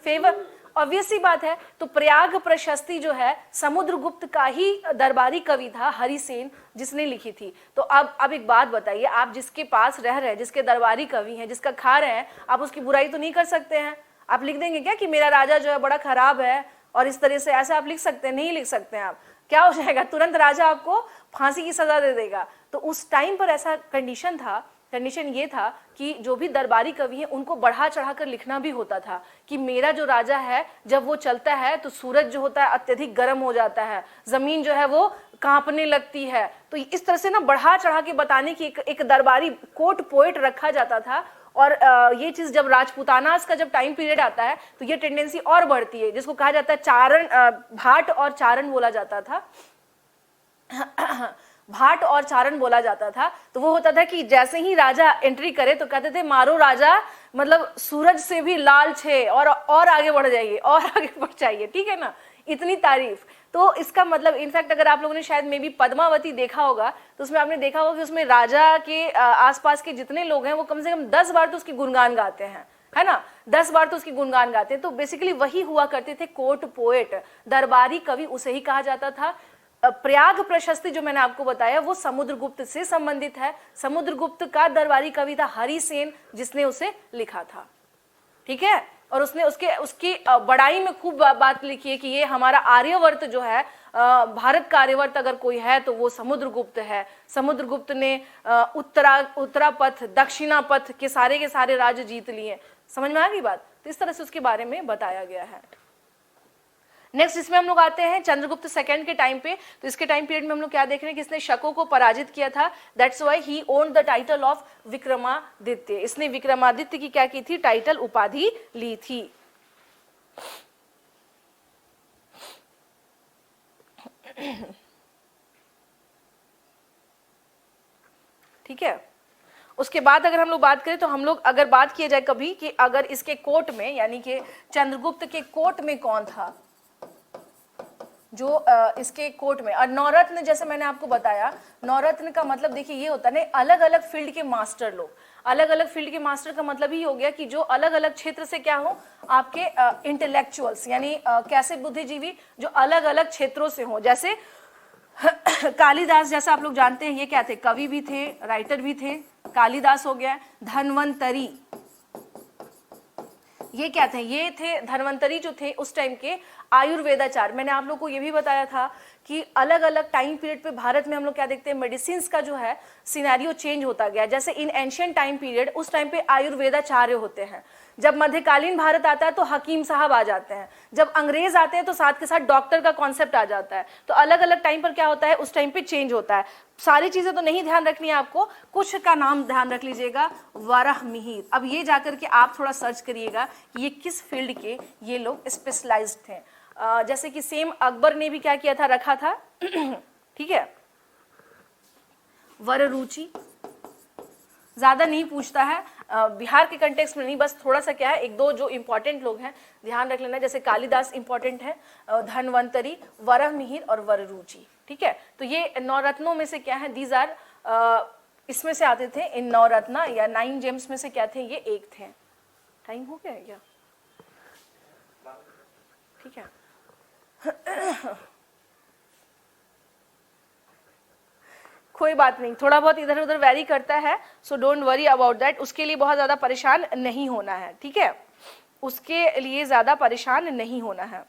फेवर, ऑब्वियस सी बात है। तो प्रयाग प्रशस्ति जो है समुद्रगुप्त का ही दरबारी कवि था हरिसेन, जिसने लिखी थी। तो अब एक बात बताइए, आप जिसके पास रह रहे हैं, जिसके दरबारी कवि हैं, जिसका खा रहे हैं, आप उसकी बुराई तो नहीं कर सकते हैं। आप लिख देंगे क्या कि मेरा राजा जो है बड़ा खराब है और इस तरह से, ऐसा आप लिख सकते हैं? नहीं लिख सकते हैं आप। क्या हो जाएगा, तुरंत राजा आपको फांसी की सजा दे देगा। तो उस टाइम पर ऐसा कंडीशन था, कंडीशन ये था कि जो भी दरबारी कवि हैं उनको बढ़ा चढ़ाकर लिखना भी होता था कि मेरा जो राजा है जब वो चलता है तो सूरज जो होता है अत्यधिक गर्म हो जाता है, जमीन जो है वो कांपने लगती है। तो इस तरह से ना बढ़ा चढ़ा के बताने की एक दरबारी कोर्ट पोएट रखा जाता था। और ये चीज जब राजपूतानास का जब टाइम पीरियड आता है तो ये टेंडेंसी और बढ़ती है, जिसको कहा जाता है चारण, भाट और चारण बोला जाता था। भाट और चारण बोला जाता था। तो वो होता था कि जैसे ही राजा एंट्री करे तो कहते थे मारो राजा, मतलब सूरज से भी लाल छे, और आगे बढ़ जाइए, और आगे बढ़ जाइए, ठीक है ना, इतनी तारीफ। तो इसका मतलब इनफैक्ट अगर आप लोगों ने शायद मे बी पद्मावती देखा होगा तो उसमें आपने देखा होगा कि उसमें राजा के आसपास के जितने लोग हैं वो कम से कम 10 बार तो उसकी गुणगान गाते हैं, है ना, 10 बार तो उसकी गुणगान गाते हैं। तो बेसिकली वही हुआ करते थे कोर्ट पोएट, दरबारी कवि, उसे ही कहा जाता था। प्रयाग प्रशस्ति जो मैंने आपको बताया वो समुद्रगुप्त से संबंधित है। समुद्रगुप्त का दरबारी कवि था हरिसेन, जिसने उसे लिखा था, ठीक है। और उसने उसकी बड़ाई में खूब बात लिखी है कि ये हमारा आर्यवर्त जो है, भारत का आर्यवर्त अगर कोई है तो वो समुद्रगुप्त है। समुद्रगुप्त ने उत्तरापथ, दक्षिणापथ के सारे राज्य जीत लिए। समझ में आ गई बात? तो इस तरह से उसके बारे में बताया गया है। नेक्स्ट इसमें हम लोग आते हैं चंद्रगुप्त सेकंड के टाइम पे। तो इसके टाइम पीरियड में हम लोग क्या देख रहे हैं कि इसने शकों को पराजित किया था। That's why he owned the title of Vikramaditya. इसने विक्रमादित्य की क्या की थी, टाइटल, उपाधि ली थी। ठीक है। उसके बाद अगर हम लोग बात करें तो हम लोग अगर बात किया जाए कभी कि अगर इसके कोर्ट में, यानी कि चंद्रगुप्त के कोर्ट में कौन था, जो इसके कोर्ट में, और नौरत्न, जैसे मैंने आपको बताया, नौरत्न का मतलब देखिए ये होता है अलग अलग फील्ड के मास्टर लोग। अलग अलग फील्ड के मास्टर का मतलब ही हो गया कि जो अलग अलग क्षेत्र से क्या हो, आपके इंटेलेक्चुअल्स, यानी कैसे बुद्धिजीवी जो अलग अलग क्षेत्रों से हो। जैसे कालिदास, जैसा आप लोग जानते हैं, ये क्या थे, कवि भी थे, राइटर भी थे, कालिदास हो गया। धन्वंतरी, ये क्या थे, ये थे धन्वंतरी जो थे उस टाइम के आयुर्वेदाचार, मैंने आप लोग को ये भी बताया था कि अलग अलग टाइम पीरियड पे भारत में हम लोग क्या देखते हैं, मेडिसिन का जो है सिनेरियो चेंज होता गया। जैसे इन एंशियंट टाइम पीरियड, उस टाइम पे आयुर्वेदाचार्य होते हैं। जब मध्यकालीन भारत आता है तो हकीम साहब आ जाते हैं। जब अंग्रेज आते हैं तो साथ के साथ डॉक्टर का कॉन्सेप्ट आ जाता है। तो अलग अलग टाइम पर क्या होता है, उस टाइम पे चेंज होता है। सारी चीजें तो नहीं ध्यान रखनी है आपको, कुछ का नाम ध्यान रख लीजिएगा। वराहमिहिर, अब ये जाकर के आप थोड़ा सर्च करिएगा कि ये किस फील्ड के ये लोग स्पेशलाइज्ड थे। जैसे कि सेम अकबर ने भी क्या किया था, रखा था ठीक है, वररुचि, ज्यादा नहीं पूछता है बिहार के कंटेक्स्ट में नहीं, बस थोड़ा सा क्या है, एक दो जो इंपॉर्टेंट लोग हैं ध्यान रख लेना। जैसे कालिदास इंपॉर्टेंट है, धन्वंतरी, वराहमिहिर और वररुचि, ठीक है। तो ये नवरत्नों में से क्या है, दीज आर इसमें से आते थे, इन नवरत्न या 9 जेम्स में से क्या थे, ये एक थे। टाइम हो गया है क्या, ठीक है कोई बात नहीं, थोड़ा बहुत इधर उधर वेरी करता है, so don't worry about that. उसके लिए बहुत ज्यादा परेशान नहीं होना है, ठीक है, उसके लिए ज्यादा परेशान नहीं होना है।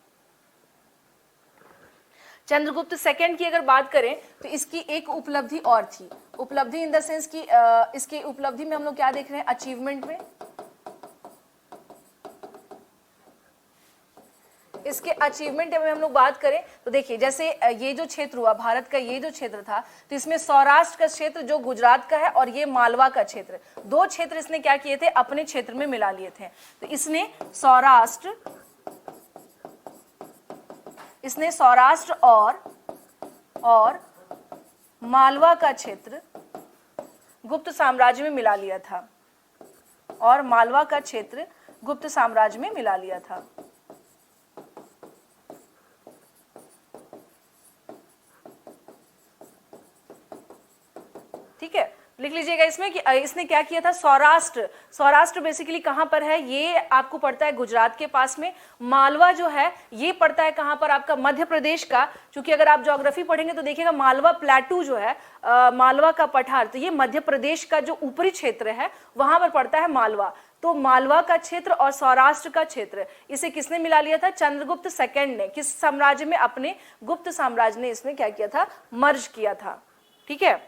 चंद्रगुप्त सेकंड की अगर बात करें तो इसकी एक उपलब्धि और थी। उपलब्धि इन द सेंस की इसके उपलब्धि में हम लोग क्या देख रहे हैं, अचीवमेंट में, इसके अचीवमेंट में हम लोग बात करें तो देखिए, जैसे ये जो क्षेत्र हुआ भारत का, ये जो क्षेत्र था, तो इसमें सौराष्ट्र का क्षेत्र जो गुजरात का है और ये मालवा का क्षेत्र, दो क्षेत्र इसने क्या किए थे, अपने क्षेत्र में मिला लिए थे। तो इसने सौराष्ट्र और मालवा का क्षेत्र गुप्त साम्राज्य में मिला लिया था, और मालवा का क्षेत्र गुप्त साम्राज्य में मिला लिया था। ठीक है, लिख लीजिएगा इसमें कि इसने क्या किया था, सौराष्ट्र बेसिकली कहां पर है, ये आपको पड़ता है गुजरात के पास में। मालवा जो है ये पड़ता है कहां पर, आपका मध्य प्रदेश का। क्योंकि अगर आप ज्योग्राफी पढ़ेंगे तो देखिएगा मालवा प्लेटू जो है, मालवा का पठार, तो ये मध्य प्रदेश का जो ऊपरी क्षेत्र है वहां पर पड़ता है मालवा। तो मालवा का क्षेत्र और सौराष्ट्र का क्षेत्र, इसे किसने मिला लिया था, चंद्रगुप्त सेकंड ने। किस साम्राज्य में, अपने गुप्त साम्राज्य ने इसमें क्या किया था, मर्ज किया था। ठीक है,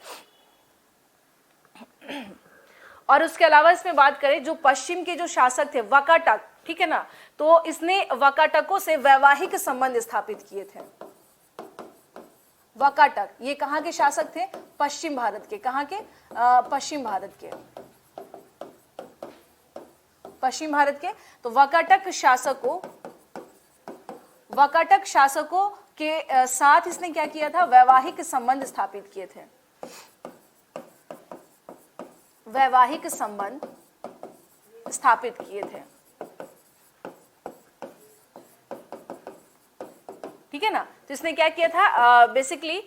और उसके अलावा इसमें बात करें जो पश्चिम के जो शासक थे वाकाटक, ठीक है ना, तो इसने वाकाटकों से वैवाहिक संबंध स्थापित किए थे। वाकाटक ये कहां के शासक थे, पश्चिम भारत के। कहां के, पश्चिम भारत के, पश्चिम भारत के। तो वाकाटक शासकों के साथ इसने क्या किया था, वैवाहिक संबंध स्थापित किए थे, वैवाहिक संबंध स्थापित किए थे। ठीक है ना, तो इसने क्या किया था, बेसिकली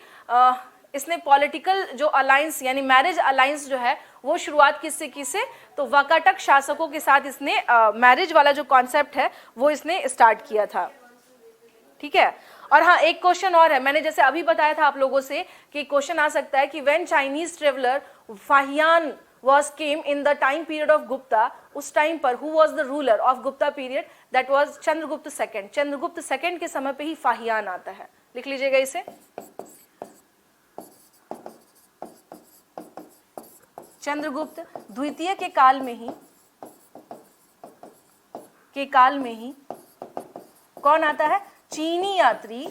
इसने पॉलिटिकल जो अलायंस यानी मैरिज अलायंस जो है वो शुरुआत किससे की से, तो वाकाटक शासकों के साथ इसने मैरिज वाला जो कॉन्सेप्ट है वो इसने स्टार्ट किया था। ठीक है, और हाँ एक क्वेश्चन और है, मैंने जैसे अभी बताया था आप लोगों से कि क्वेश्चन आ सकता है कि when Chinese traveller Fahien was came in the time period of Gupta, उस टाइम पर who was the ruler of Gupta period, that was Chandragupta second. Chandragupta second के समय पे ही फाहियान आता है, लिख लीजिएगा इसे। चंद्रगुप्त द्वितीय के काल में ही कौन आता है, चीनी यात्री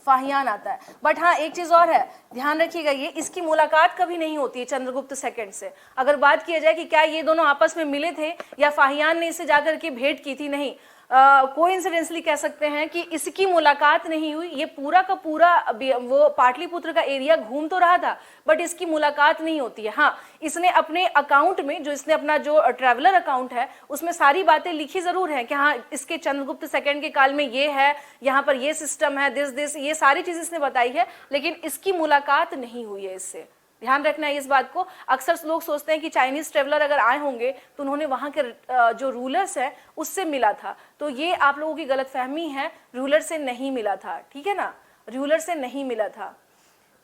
फाहियान आता है। बट हाँ एक चीज और है, ध्यान रखिएगा, ये इसकी मुलाकात कभी नहीं होती है चंद्रगुप्त सेकंड से। अगर बात किया जाए कि क्या ये दोनों आपस में मिले थे या फाहियान ने इससे जाकर के भेंट की थी, नहीं, कोइंसिडेंटली कह सकते हैं कि इसकी मुलाकात नहीं हुई। ये पूरा का पूरा वो पाटलिपुत्र का एरिया घूम तो रहा था बट इसकी मुलाकात नहीं होती है। हाँ इसने अपने अकाउंट में, जो इसने अपना जो ट्रैवलर अकाउंट है उसमें सारी बातें लिखी जरूर हैं कि हाँ इसके चंद्रगुप्त सेकंड के काल में ये है, यहाँ पर ये सिस्टम है, दिस ये सारी चीज इसने बताई है, लेकिन इसकी मुलाकात नहीं हुई है इससे। ध्यान रखना है इस बात को। अक्सर लोग सोचते हैं कि चाइनीज ट्रेवलर अगर आए होंगे तो उन्होंने वहां के जो रूलर्स हैं उससे मिला था, तो ये आप लोगों की गलतफहमी है, रूलर से नहीं मिला था। ठीक है ना, रूलर से नहीं मिला था।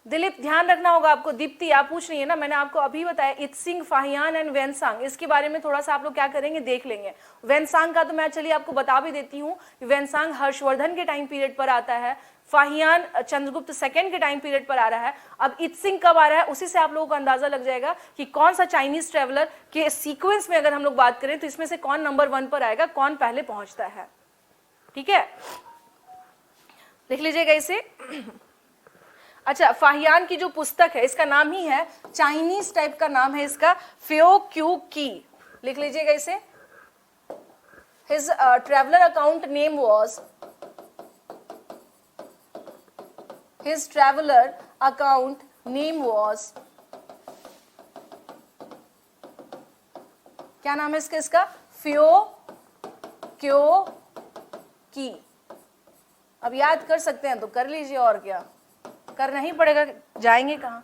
दिलीप ध्यान रखना होगा आपको। दीप्ति आप पूछ रही है ना, मैंने आपको अभी बताया इत्सिंग, फाहियान एंड वेनसांग, इसके बारे में थोड़ा सा आप लोग क्या करेंगे देख लेंगे। वेनसांग का तो मैं चलिए आपको बता भी देती हूँ। वेनसांग हर्षवर्धन के टाइम पीरियड पर आता है, फाहियान चंद्रगुप्त सेकंड के टाइम पीरियड पर आ रहा है। अब इत्सिंग कब आ रहा है उसी से आप लोगों को अंदाजा लग जाएगा कि कौन सा चाइनीज ट्रेवलर के सीक्वेंस में अगर हम लोग बात करें तो इसमें से कौन नंबर 1 पर आएगा, कौन पहले पहुंचता है। ठीक है, लिख लीजिएगा इसे। अच्छा, फाहियान की जो पुस्तक है इसका नाम ही है, चाइनीज टाइप का नाम है इसका, फ्यो क्यू की, लिख लीजिएगा इसे। His traveller account name was, his traveller account name was, क्या नाम है इसका, फ्यो क्यो की। अब याद कर सकते हैं तो कर लीजिए, और क्या करना ही पड़ेगा, जाएंगे कहां,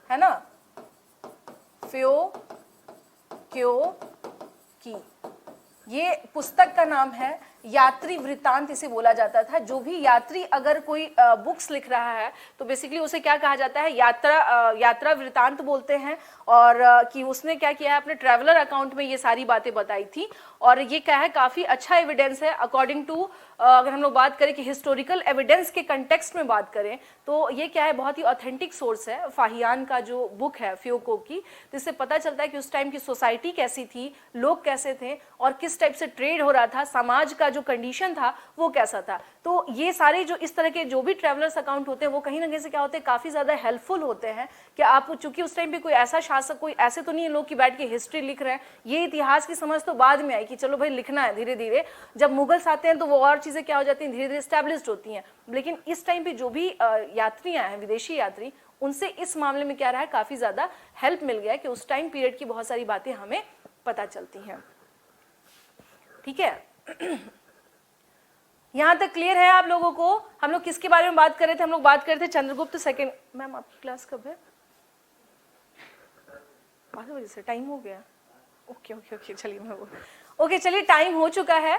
है ना। फ्यो क्यो की, ये पुस्तक का नाम है। यात्री वृत्तांत इसे बोला जाता था। जो भी यात्री अगर कोई बुक्स लिख रहा है तो बेसिकली उसे क्या कहा जाता है, यात्रा वृत्तांत बोलते हैं। और कि उसने क्या किया है, अपने ट्रैवलर अकाउंट में ये सारी बातें बताई थी। और ये क्या है, काफी अच्छा एविडेंस है अकॉर्डिंग टू, अगर हम लोग बात करें कि हिस्टोरिकल एविडेंस के कंटेक्स्ट में बात करें तो ये क्या है, बहुत ही ऑथेंटिक सोर्स है फाहियान का जो बुक है फ्योको की। जिससे पता चलता है कि उस टाइम की सोसाइटी कैसी थी, लोग कैसे थे और किस टाइप से ट्रेड हो रहा था, समाज का जो कंडीशन था वो कैसा था। तो ये सारे जो इस तरह के जो भी ट्रैवलर्स अकाउंट होते हैं वो कहीं ना कहीं से क्या होते हैं, काफी ज्यादा हेल्पफुल होते हैं। कि आप, चूंकि उस टाइम पे कोई ऐसा शासक, कोई ऐसे तो नहीं है लोग की बैठ के हिस्ट्री लिख रहे हैं, ये इतिहास की समझ तो बाद में आई कि चलो भाई लिखना है धीरे धीरे। जब मुगल्स आते हैं तो वो और चीजें क्या हो जाती हैं, धीरे धीरे स्टैब्लिश्ड होती हैं। लेकिन इस टाइम पे जो भी यात्रियां हैं, विदेशी यात्री, उनसे इस मामले में क्या रहा है, काफी ज्यादा हेल्प मिल गया है कि उस टाइम पीरियड की बहुत सारी बातें हमें पता चलती हैं। ठीक है, यहां तक क्लियर है आप लोगों को। हम लोग किसके बारे में बात कर रहे थे, हम लोग बात कर रहे थे चंद्रगुप्त सेकंड। मैम आपकी क्लास कब है? 12 बजे से, टाइम हो गया। ओके ओके ओके, चलिए मैं वो ओके, चलिए टाइम हो चुका है।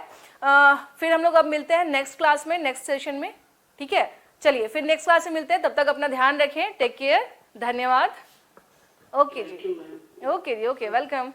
फिर हम लोग अब मिलते हैं नेक्स्ट क्लास में, नेक्स्ट सेशन में। ठीक है, चलिए फिर नेक्स्ट क्लास में मिलते हैं। तब तक अपना ध्यान रखें, टेक केयर, धन्यवाद। ओके जी, ओके जी, ओके, वेलकम।